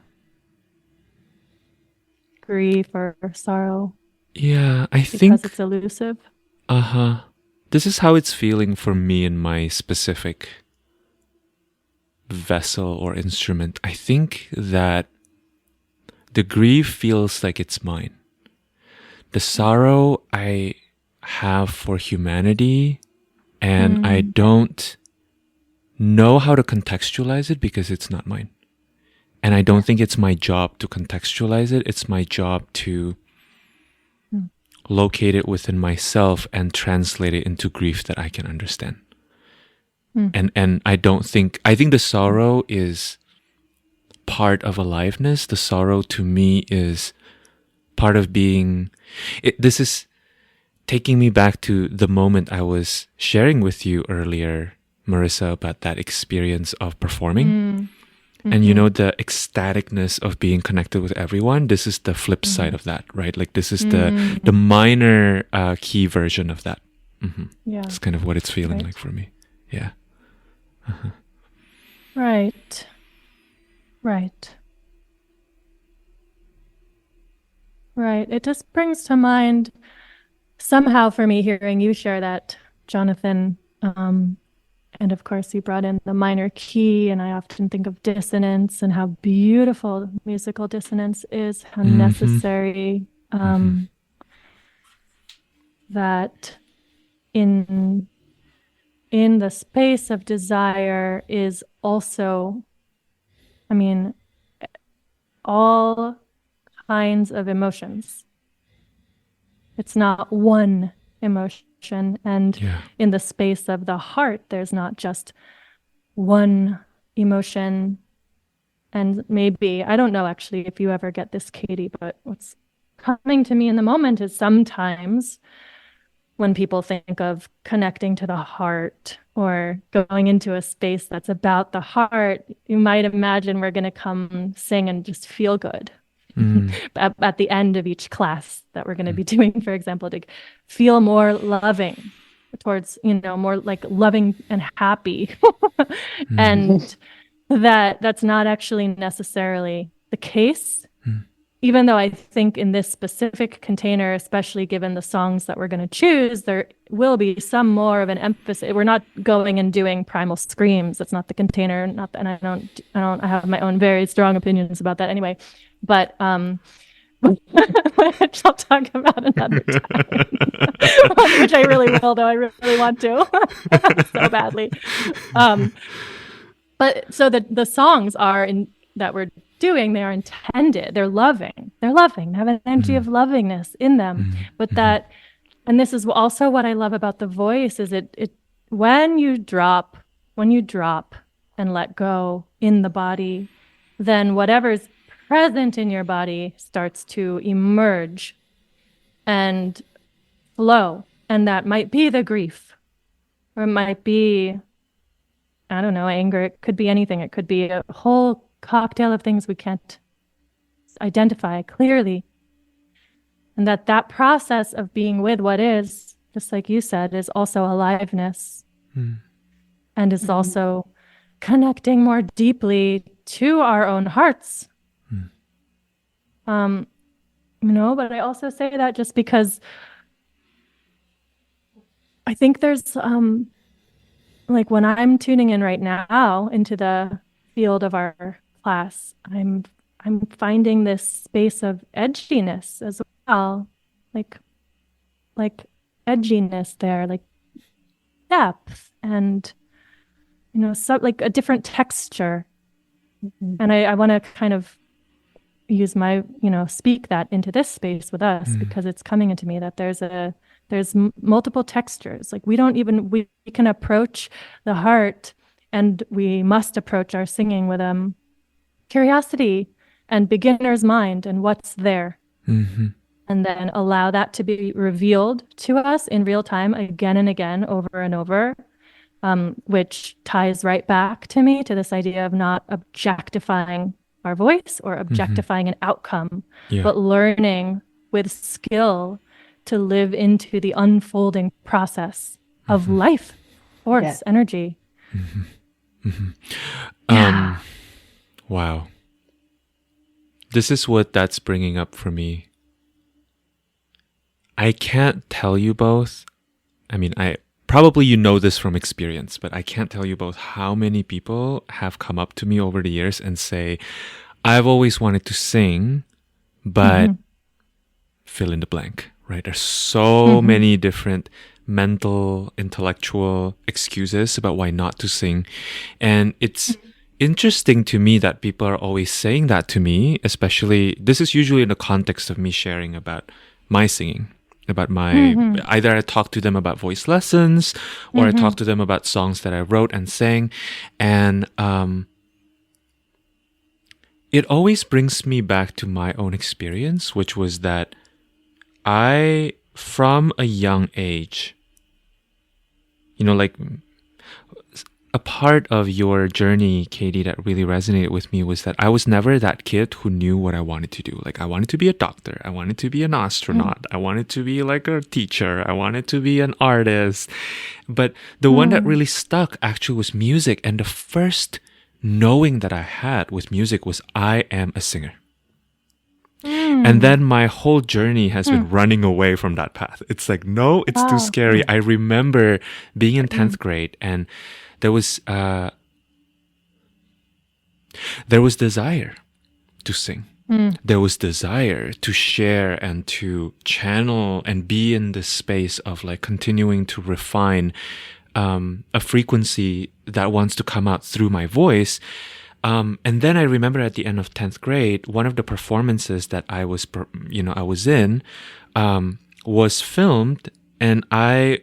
grief or sorrow? Yeah, I think because it's elusive. This is how it's feeling for me in my specific vessel or instrument. I think that the grief feels like it's mine. The sorrow I have for humanity, and I don't know how to contextualize it because it's not mine. And I don't think it's my job to contextualize it. It's my job to locate it within myself and translate it into grief that I can understand. And I think the sorrow is part of aliveness. The sorrow to me is part of being this is taking me back to the moment I was sharing with you earlier, Marisa, about that experience of performing. And you know, the ecstaticness of being connected with everyone. This is the flip side of that, right? Like this is the minor key version of that. Yeah. It's kind of what it's feeling Right. like for me. Yeah. Right. Right. Right. It just brings to mind somehow for me hearing you share that, Jonathan. And of course, you brought in the minor key, and I often think of dissonance and how beautiful musical dissonance is, how necessary that in the space of desire is also, I mean, all kinds of emotions. It's not one emotion. And in the space of the heart, there's not just one emotion. And maybe, I don't know actually if you ever get this, Katie, but what's coming to me in the moment is sometimes when people think of connecting to the heart or going into a space that's about the heart, you might imagine we're going to come sing and just feel good. At the end of each class that we're going to be doing, for example, to feel more loving towards, more like loving and happy. And that's not actually necessarily the case, even though I think in this specific container, especially given the songs that we're going to choose, there will be some more of an emphasis. We're not going and doing primal screams. That's not the container. And I have my own very strong opinions about that anyway. But which I'll talk about another time, which I really will, though I really want to so badly. But so the songs that we're doing, they are intended. They're loving. They have an energy of lovingness in them. But that, and this is also what I love about the voice, is it when you drop and let go in the body, then whatever's present in your body starts to emerge and flow. And that might be the grief, or it might be, I don't know, anger. It could be anything. It could be a whole cocktail of things we can't identify clearly. And that process of being with what is, just like you said, is also aliveness. And is also connecting more deeply to our own hearts. But I also say that just because I think there's like when I'm tuning in right now into the field of our class, I'm finding this space of edginess as well, like edginess there, like depth and like a different texture. And I want to kind of use my, speak that into this space with us, because it's coming into me that there's multiple textures. Like we can approach the heart, and we must approach our singing with curiosity and beginner's mind and what's there. And then allow that to be revealed to us in real time again and again, over and over, which ties right back to me to this idea of not objectifying our voice or objectifying an outcome, but learning with skill to live into the unfolding process of life, force, energy. Wow. This is what that's bringing up for me. I can't tell you both. I mean, probably you know this from experience, but I can't tell you both how many people have come up to me over the years and say, I've always wanted to sing, but fill in the blank, right? There's so many different mental, intellectual excuses about why not to sing. And it's interesting to me that people are always saying that to me, especially, this is usually in the context of me sharing about my singing. about my, Mm-hmm. either I talk to them about voice lessons or I talk to them about songs that I wrote and sang. And it always brings me back to my own experience, which was that I, from a young age, you know, like a part of your journey, Katie, that really resonated with me was that I was never that kid who knew what I wanted to do. Like, I wanted to be a doctor. I wanted to be an astronaut. I wanted to be like a teacher. I wanted to be an artist. But the one that really stuck actually was music. And the first knowing that I had with music was I am a singer. And then my whole journey has been running away from that path. It's like, no, it's too scary. I remember being in 10th grade and there was desire to sing. There was desire to share and to channel and be in this space of like continuing to refine a frequency that wants to come out through my voice. And then I remember at the end of 10th grade, one of the performances that I was in was filmed, and I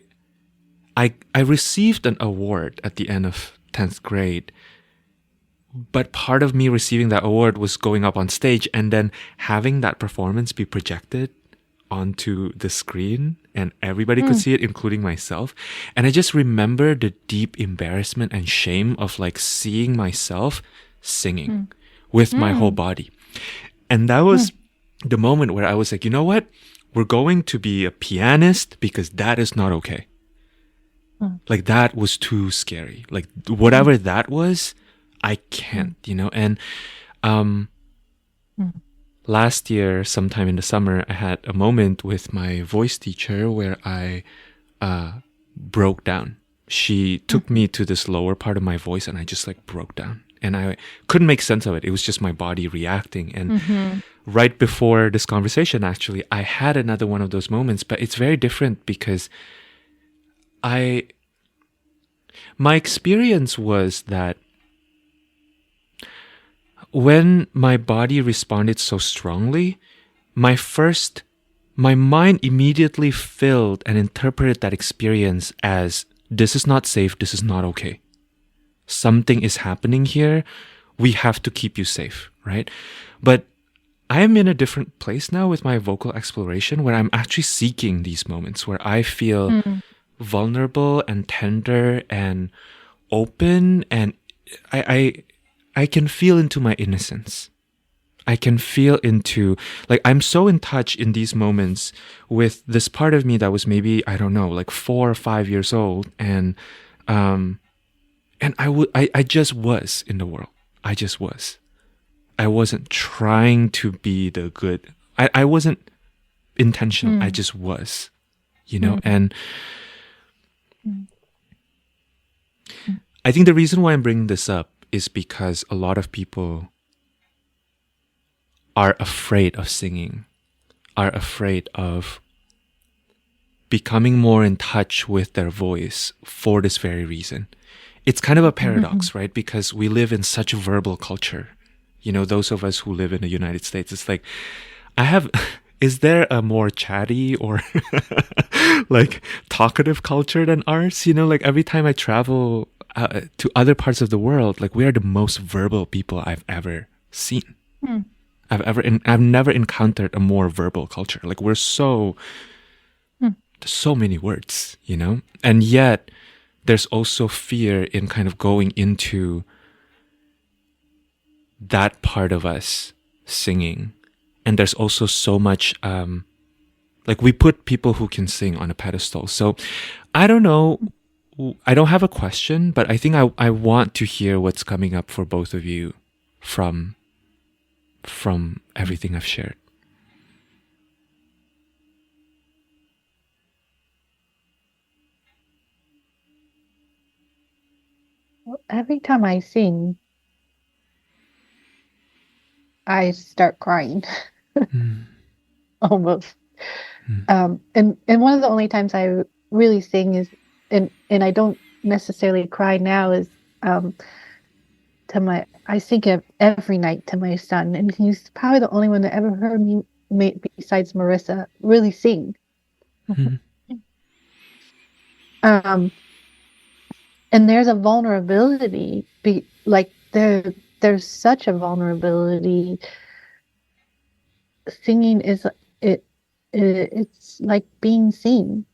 received an award at the end of 10th grade. But part of me receiving that award was going up on stage and then having that performance be projected onto the screen and everybody could see it, including myself. And I just remember the deep embarrassment and shame of like seeing myself singing with my whole body. And that was the moment where I was like, you know what? We're going to be a pianist because that is not okay. Like, that was too scary. Like, whatever that was, I can't, you know? And last year, sometime in the summer, I had a moment with my voice teacher where I broke down. She took me to this lower part of my voice and I just like broke down. And I couldn't make sense of it. It was just my body reacting. And right before this conversation, actually, I had another one of those moments, but it's very different because my experience was that when my body responded so strongly, my mind immediately filled and interpreted that experience as, this is not safe, this is not okay. Something is happening here. We have to keep you safe, right? But I am in a different place now with my vocal exploration where I'm actually seeking these moments where I feel vulnerable and tender and open, and I can feel into my innocence. I can feel into, like, I'm so in touch in these moments with this part of me that was maybe, I don't know, like 4 or 5 years old, and I just was in the world. I just was. I wasn't trying to be the good. I wasn't intentional. I just was, you know? And I think the reason why I'm bringing this up is because a lot of people are afraid of singing, are afraid of becoming more in touch with their voice for this very reason. It's kind of a paradox, right? Because we live in such a verbal culture. You know, those of us who live in the United States, it's like, is there a more chatty or like talkative culture than ours? You know, like every time I travel to other parts of the world, like we are the most verbal people I've ever seen. I've never encountered a more verbal culture. Like we're so many words, you know, and yet there's also fear in kind of going into that part of us singing. And there's also so much, like we put people who can sing on a pedestal. So I don't know. I don't have a question, but I think I want to hear what's coming up for both of you from everything I've shared. Every time I sing, I start crying. Almost. And one of the only times I really sing is, and I don't necessarily cry now, is I sing it every night to my son, and he's probably the only one that ever heard me, besides Marisa, really sing. Mhm. Um, and there's a vulnerability, there's such a vulnerability. Singing is it, it's like being seen.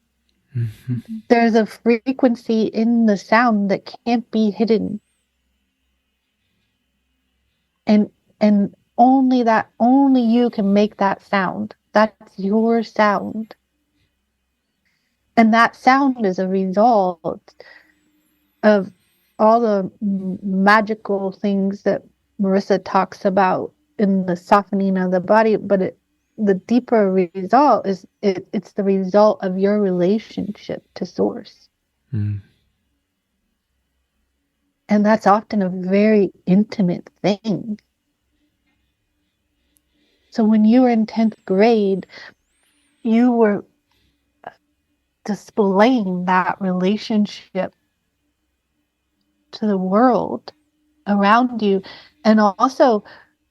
Mhm. There's a frequency in the sound that can't be hidden, and only you can make that sound. That's your sound, and that sound is a result of all the magical things that Marisa talks about in the softening of the body, but the deeper result is it's the result of your relationship to source. Mm. And that's often a very intimate thing. So when you were in 10th grade, you were displaying that relationship to the world around you. And also,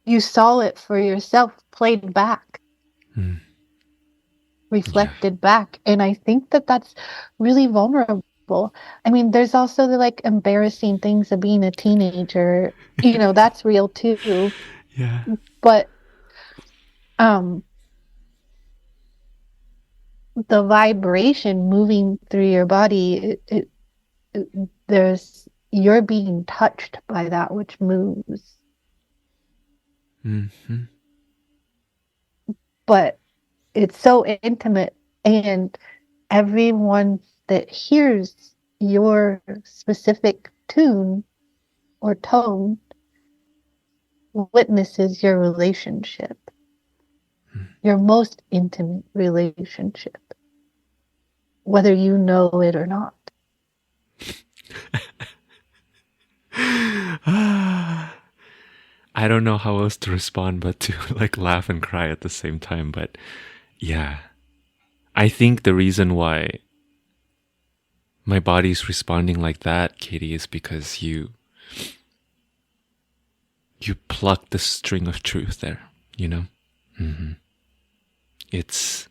you saw it for yourself played back, Mm. reflected back. And I think that that's really vulnerable. I mean, there's also the like embarrassing things of being a teenager, that's real too. Yeah. But um the vibration moving through your body, you're being touched by that which moves. Mm-hmm. But it's so intimate, and everyone that hears your specific tune or tone witnesses your relationship, your most intimate relationship, whether you know it or not. I don't know how else to respond but to like laugh and cry at the same time. But yeah, I think the reason why my body's responding like that, Katie, is because you pluck the string of truth there, you know? Mm-hmm. It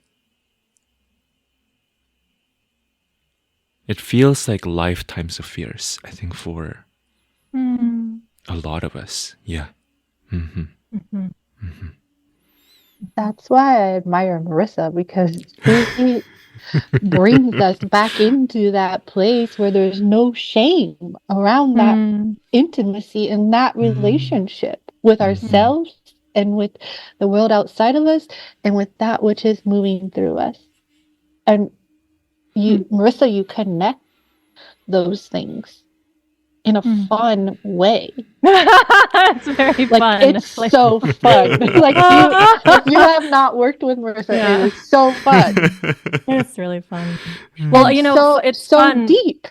feels like lifetimes of fears, I think, for a lot of us. Yeah. Mm-hmm. Mm-hmm. Mm-hmm. That's why I admire Marisa, because she brings us back into that place where there's no shame around that intimacy and that relationship with Mm-hmm. ourselves and with the world outside of us and with that which is moving through us. And Marisa, you connect those things in a fun way. It's very fun. It's so fun. You have not worked with Marisa. Yeah. It is so fun. It's really fun. Well, it's so fun, deep.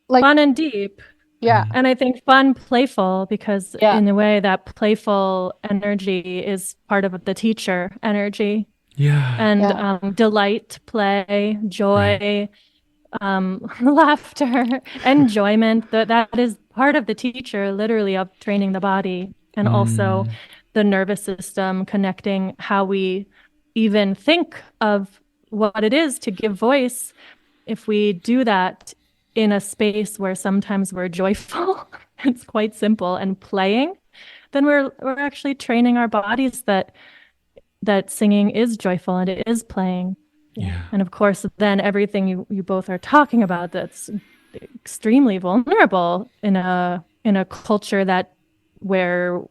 fun and deep. Yeah. And I think fun, playful, because Yeah. in a way that playful energy is part of the teacher energy. Yeah. And delight, play, joy, laughter, enjoyment, that is part of the teacher, literally, of training the body. And also the nervous system, connecting how we even think of what it is to give voice. If we do that in a space where sometimes we're joyful, it's quite simple, and playing, then we're actually training our bodies that singing is joyful and it is playing. Yeah. And of course, then everything you both are talking about, that's extremely vulnerable in a culture where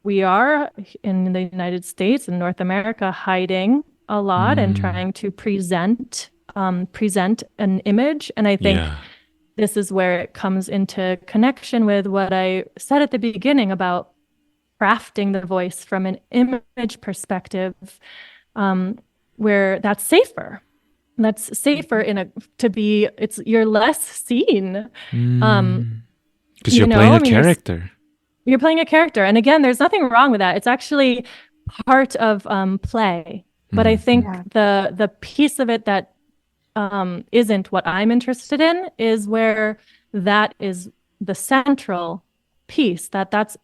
we are in the United States and North America hiding a lot and trying to present an image. And I think this is where it comes into connection with what I said at the beginning about crafting the voice from an image perspective, where that's safer. That's safer you're less seen. Because you're playing a character. You're playing a character. And again, there's nothing wrong with that. It's actually part of play. But I think the piece of it that isn't what I'm interested in is where that is the central piece. That's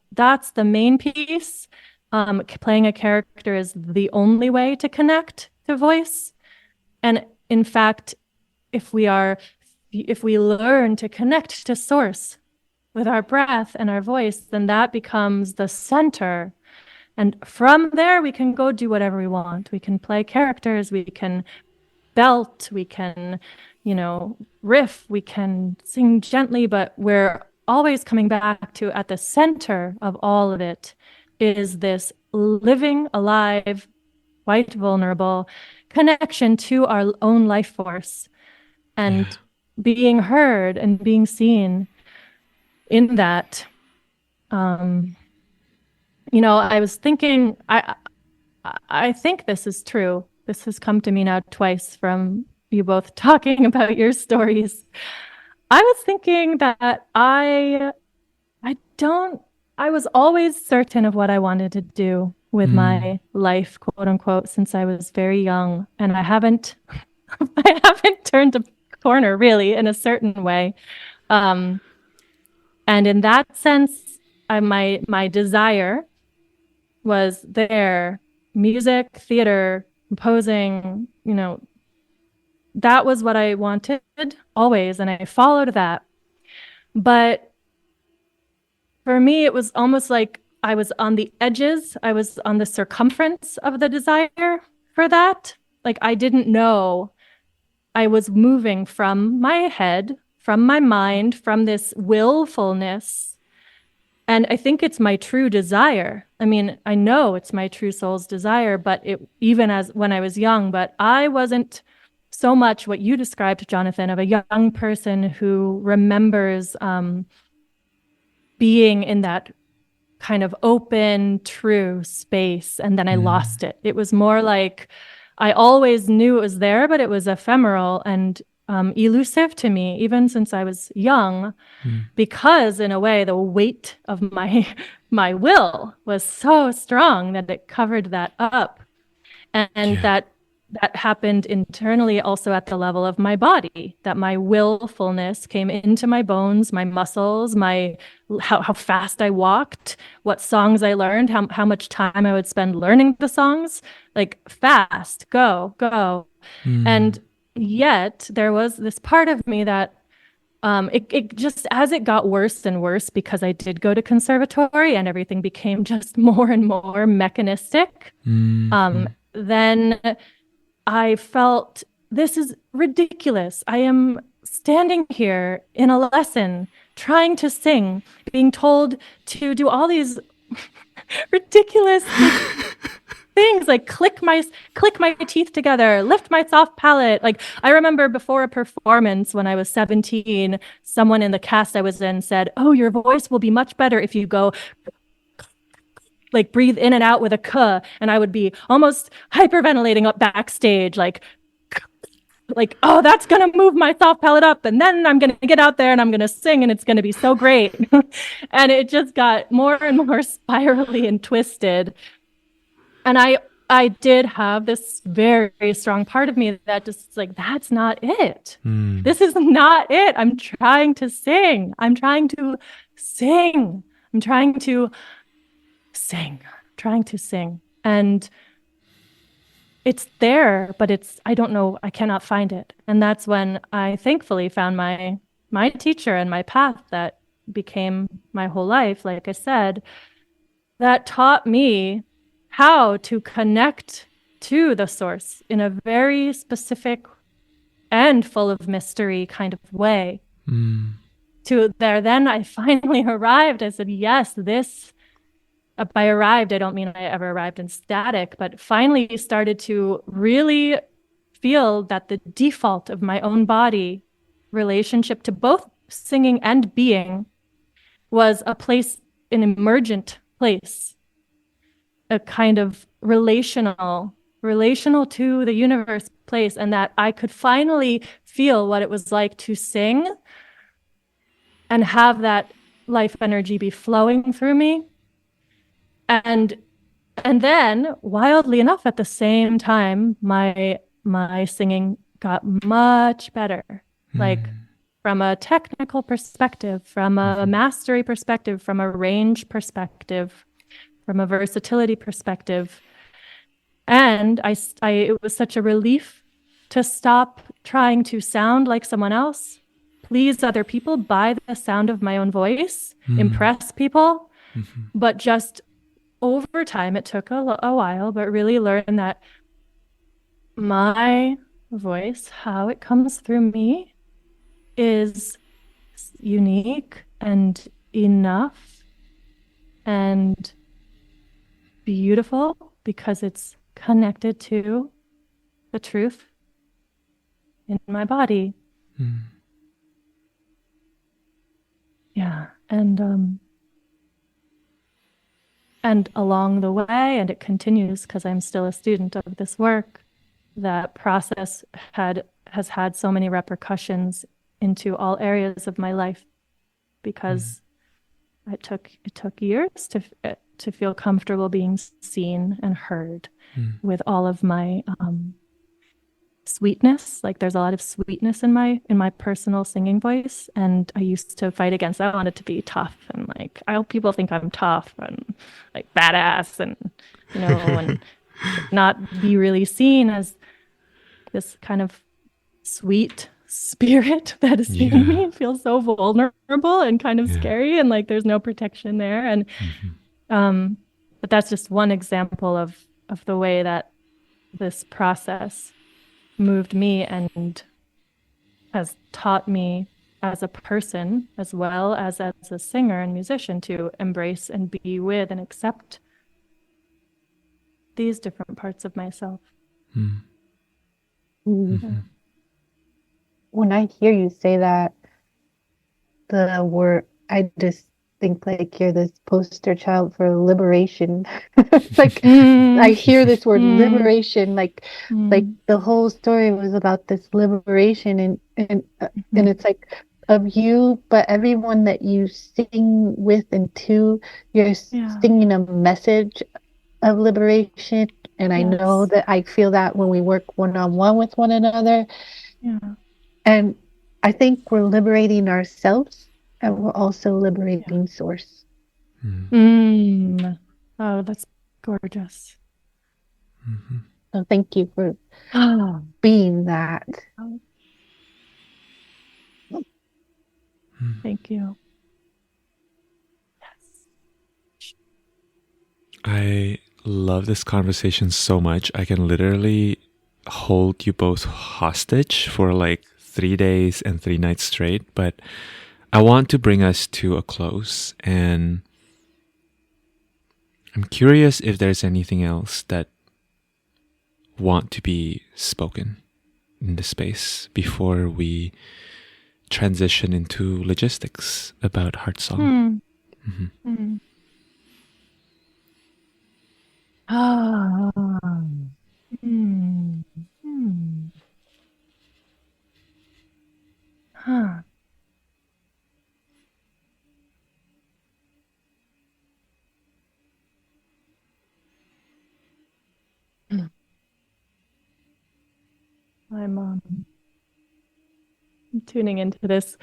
the main piece. Playing a character is the only way to connect to voice. And in fact, if we learn to connect to source with our breath and our voice, then that becomes the center. And from there, we can go do whatever we want. We can play characters, we can belt, we can, riff, we can sing gently, but we're always coming back to, at the center of all of it is this living, alive, quite vulnerable connection to our own life force and being heard and being seen in that. I was thinking, I think this is true. This has come to me now twice from you both talking about your stories. I was thinking that I was always certain of what I wanted to do with my life, quote unquote, since I was very young. And I haven't turned a corner really in a certain way. And in that sense, my desire was there. Music, theater, composing, that was what I wanted always. And I followed that. But for me, it was almost like I was on the edges. I was on the circumference of the desire for that. Like I didn't know I was moving from my head, from my mind, from this willfulness. And I think it's my true desire. I mean, I know it's my true soul's desire, but even as when I was young, but I wasn't so much what you described, Jonathan, of a young person who remembers being in that kind of open, true space. And then I lost it. It was more like I always knew it was there, but it was ephemeral and elusive to me, even since I was young, because in a way, the weight of my will was so strong that it covered that up. And that happened internally also at the level of my body, that my willfulness came into my bones, my muscles, how fast I walked, what songs I learned, how much time I would spend learning the songs, like fast, go. And yet there was this part of me that it just, as it got worse and worse, because I did go to conservatory and everything became just more and more mechanistic, then I felt, this is ridiculous. I am standing here in a lesson, trying to sing, being told to do all these ridiculous things, like click my teeth together, lift my soft palate. Like I remember before a performance when I was 17, someone in the cast I was in said, "Oh, your voice will be much better if you go like breathe in and out with a k," and I would be almost hyperventilating up backstage, like, oh, that's gonna move my soft palate up, and then I'm gonna get out there and I'm gonna sing, and it's gonna be so great. And it just got more and more spirally and twisted. And I did have this very, very strong part of me that just like, that's not it. This is not it. I'm trying to sing. I'm trying to sing. And it's there, but I don't know, I cannot find it. And that's when I thankfully found my teacher and my path that became my whole life, like I said, that taught me how to connect to the source in a very specific and full of mystery kind of way. To there, then I finally arrived. I said, yes, this. By arrived, I don't mean I ever arrived in static, but finally started to really feel that the default of my own body relationship to both singing and being was a place, an emergent place, a kind of relational to the universe place, and that I could finally feel what it was like to sing and have that life energy be flowing through me. And then, wildly enough, at the same time, my singing got much better. Like from a technical perspective, from a mastery perspective, from a range perspective, from a versatility perspective. And it was such a relief to stop trying to sound like someone else, please other people by the sound of my own voice, impress people, but just over time, it took a while, but really learn that my voice, how it comes through me, is unique and enough and beautiful because it's connected to the truth in my body. Yeah. And along the way, and it continues because I'm still a student of this work, that process has had so many repercussions into all areas of my life because it took years to feel comfortable being seen and heard with all of my sweetness. Like there's a lot of sweetness in my personal singing voice, and I used to fight against that. I wanted to be tough and like I hope people think I'm tough and like badass and and not be really seen as this kind of sweet spirit that is in me. It feels so vulnerable and kind of scary, and like there's no protection there. And but that's just one example of the way that this process moved me and has taught me as a person as well as a singer and musician to embrace and be with and accept these different parts of myself. When I hear you say that, the word, I just think like you're this poster child for liberation. Like I hear this word liberation, like the whole story was about this liberation, and it's like of you, but everyone that you sing with and to, you're singing a message of liberation. And I know that I feel that when we work one-on-one with one another. And I think we're liberating ourselves, and we're also liberating source. Oh, that's gorgeous. So thank you for being that. Thank you. I love this conversation so much. I can literally hold you both hostage for like 3 days and 3 nights straight, but I want to bring us to a close, and I'm curious if there's anything else that want to be spoken in the space before we transition into logistics about HeartSong. I'm tuning into this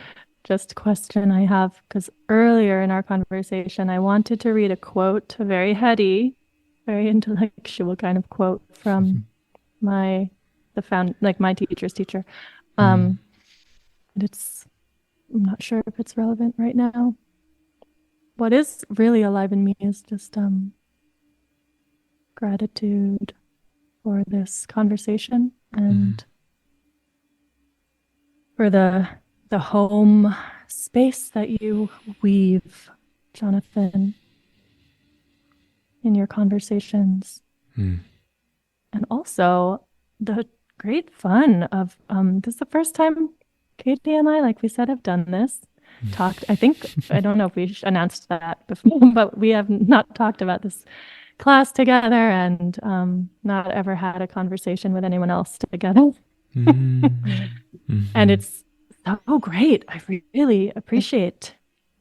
just question I have because earlier in our conversation, I wanted to read a quote, a very heady, very intellectual kind of quote from my teacher's teacher. I'm not sure if it's relevant right now. What is really alive in me is just gratitude for this conversation and for the home space that you weave, Jonathan, in your conversations. And also the great fun of this is the first time Katie and I, like we said, have done this. I don't know if we announced that before, but we have not talked about this class together and not ever had a conversation with anyone else together. And it's so great. I really appreciate.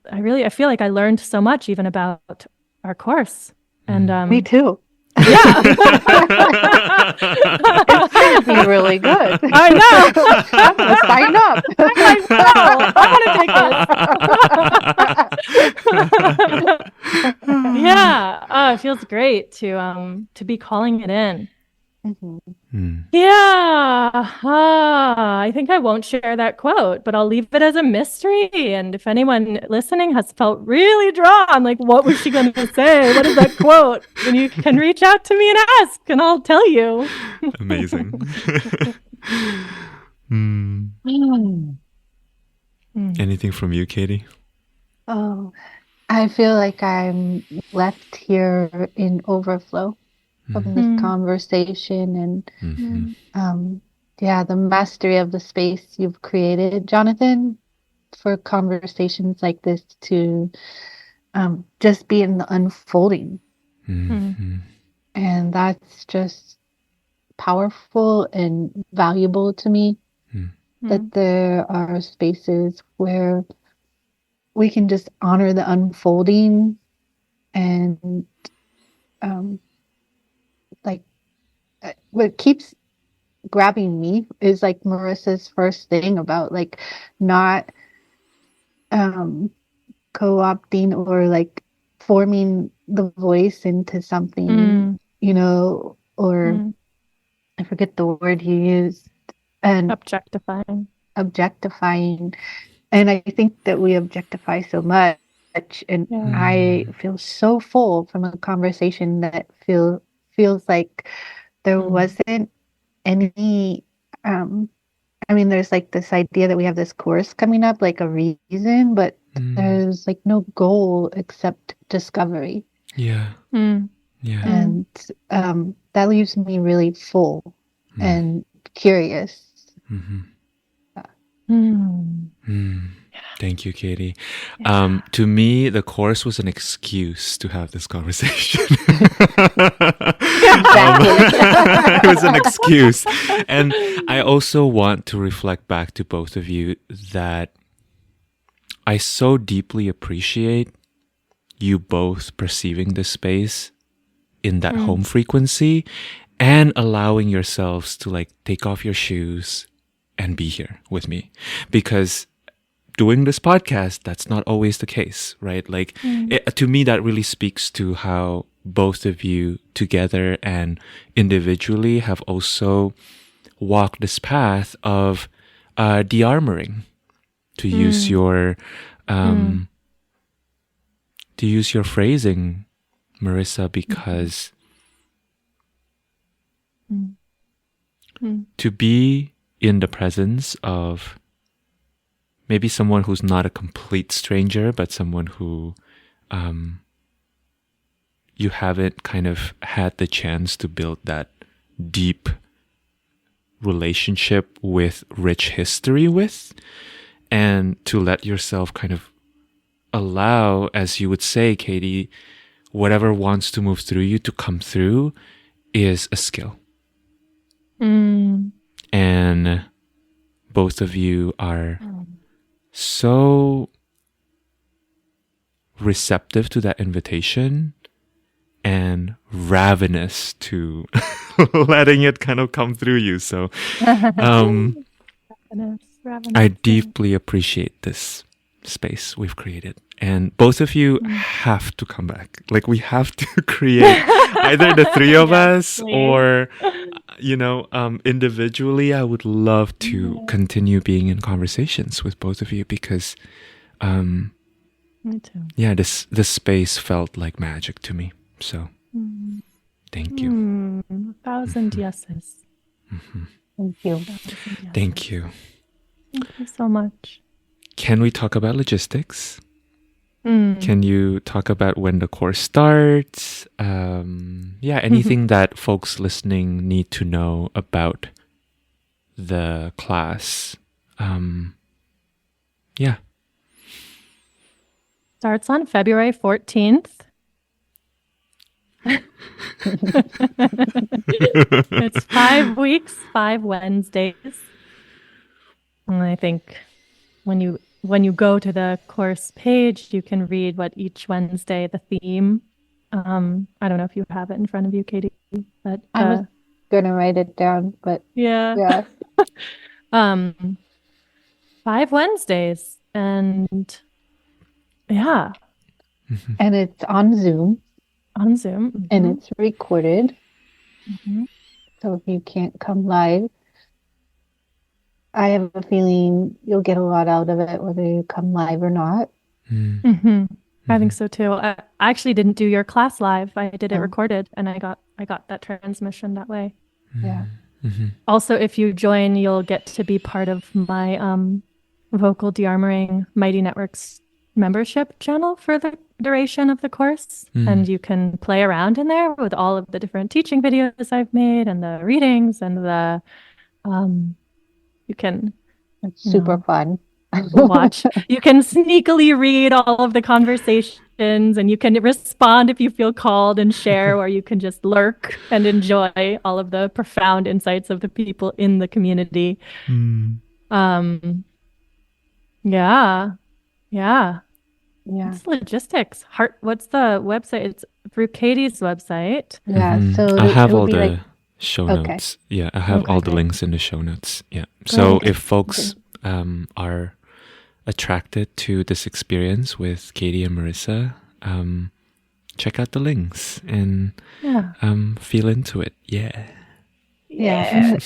I feel like I learned so much even about our course. And me too. Yeah. It's gonna be really good. I know. I'm gonna sign up. I take it. Yeah. Oh, it feels great to be calling it in Yeah. I think I won't share that quote, but I'll leave it as a mystery. And if anyone listening has felt really drawn, like, what was she going to say? What is that quote? Then you can reach out to me and ask, and I'll tell you. Amazing. Anything from you, Katie? Oh, I feel like I'm left here in overflow from this conversation and the mastery of the space you've created, Jonathan, for conversations like this to just be in the unfolding. And that's just powerful and valuable to me, that there are spaces where we can just honor the unfolding and what keeps grabbing me is like Marissa's first thing about like not co-opting or like forming the voice into something, or I forget the word you used, and Objectifying. And I think that we objectify so much, and I feel so full from a conversation that feels like there wasn't any there's like this idea that we have this course coming up, like a reason, but there's like no goal except discovery. And that leaves me really full and curious. Thank you, Katie. To me, the course was an excuse to have this conversation. It was an excuse. And I also want to reflect back to both of you that I so deeply appreciate you both perceiving this space in that home frequency and allowing yourselves to like take off your shoes and be here with me. Because doing this podcast, that's not always the case, right? Like, to me, that really speaks to how both of you together and individually have also walked this path of de-armoring, to use your phrasing, Marisa, because to be in the presence of maybe someone who's not a complete stranger, but someone who you haven't kind of had the chance to build that deep relationship with rich history with, and to let yourself kind of allow, as you would say, Katie, whatever wants to move through you to come through is a skill. And both of you are so receptive to that invitation and ravenous to letting it kind of come through you. So I deeply appreciate this space we've created. And both of you have to come back. Like, we have to create either the three of us or, individually. I would love to continue being in conversations with both of you because, me too. Yeah, this space felt like magic to me. So, thank you. 1,000 yeses. Thank you. Thank you. Thank you so much. Can we talk about logistics? Can you talk about when the course starts? Anything that folks listening need to know about the class. Starts on February 14th. It's 5 weeks, 5 Wednesdays. And I think when you go to the course page, you can read what each Wednesday, the theme. I don't know if you have it in front of you, Katie, but I was gonna write it down, but yeah. 5 Wednesdays, and and it's on Zoom. On Zoom. And it's recorded. So if you can't come live, I have a feeling you'll get a lot out of it, whether you come live or not. I think so too. I actually didn't do your class live. I did it recorded, and I got that transmission that way. Yeah. Also, if you join, you'll get to be part of my vocal de-armoring Mighty Networks membership channel for the duration of the course. And you can play around in there with all of the different teaching videos I've made and the readings and the you can It's super fun. watch. You can sneakily read all of the conversations, and you can respond if you feel called and share, or you can just lurk and enjoy all of the profound insights of the people in the community. Yeah. It's logistics. What's the website? It's through Katie's website. Yeah. So I have it would all be the like, show Okay. notes. Yeah, I have all the links in the show notes. Yeah. So Great. if folks are attracted to this experience with Katie and Marisa, check out the links and feel into it. Yeah. Yeah.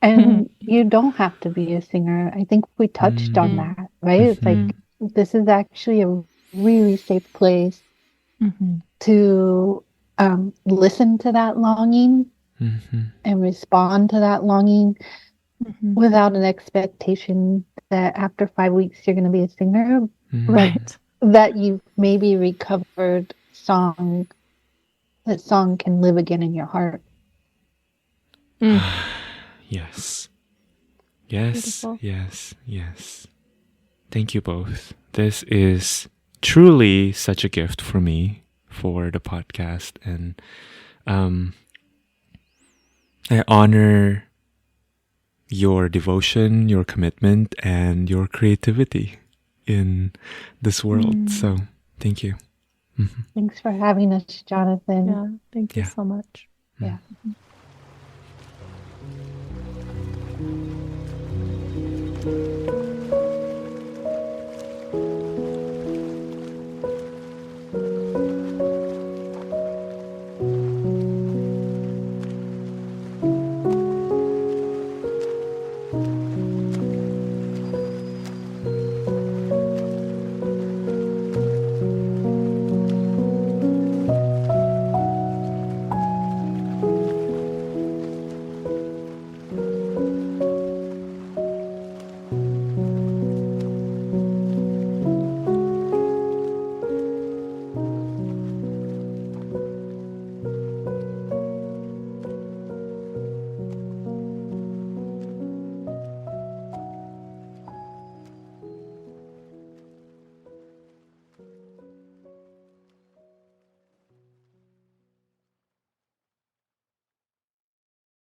And you don't have to be a singer. I think we touched on that, right? It's like, this is actually a really safe place to listen to that longing and respond to that longing without an expectation that after 5 weeks you're going to be a singer. Right. That you've maybe recovered that song can live again in your heart. Yes. Yes. Beautiful. Yes. Thank you both. This is truly such a gift for me for the podcast, and I honor your devotion, your commitment, and your creativity in this world. So thank you. Thanks for having us, Jonathan. Yeah. Thank you so much. Yeah.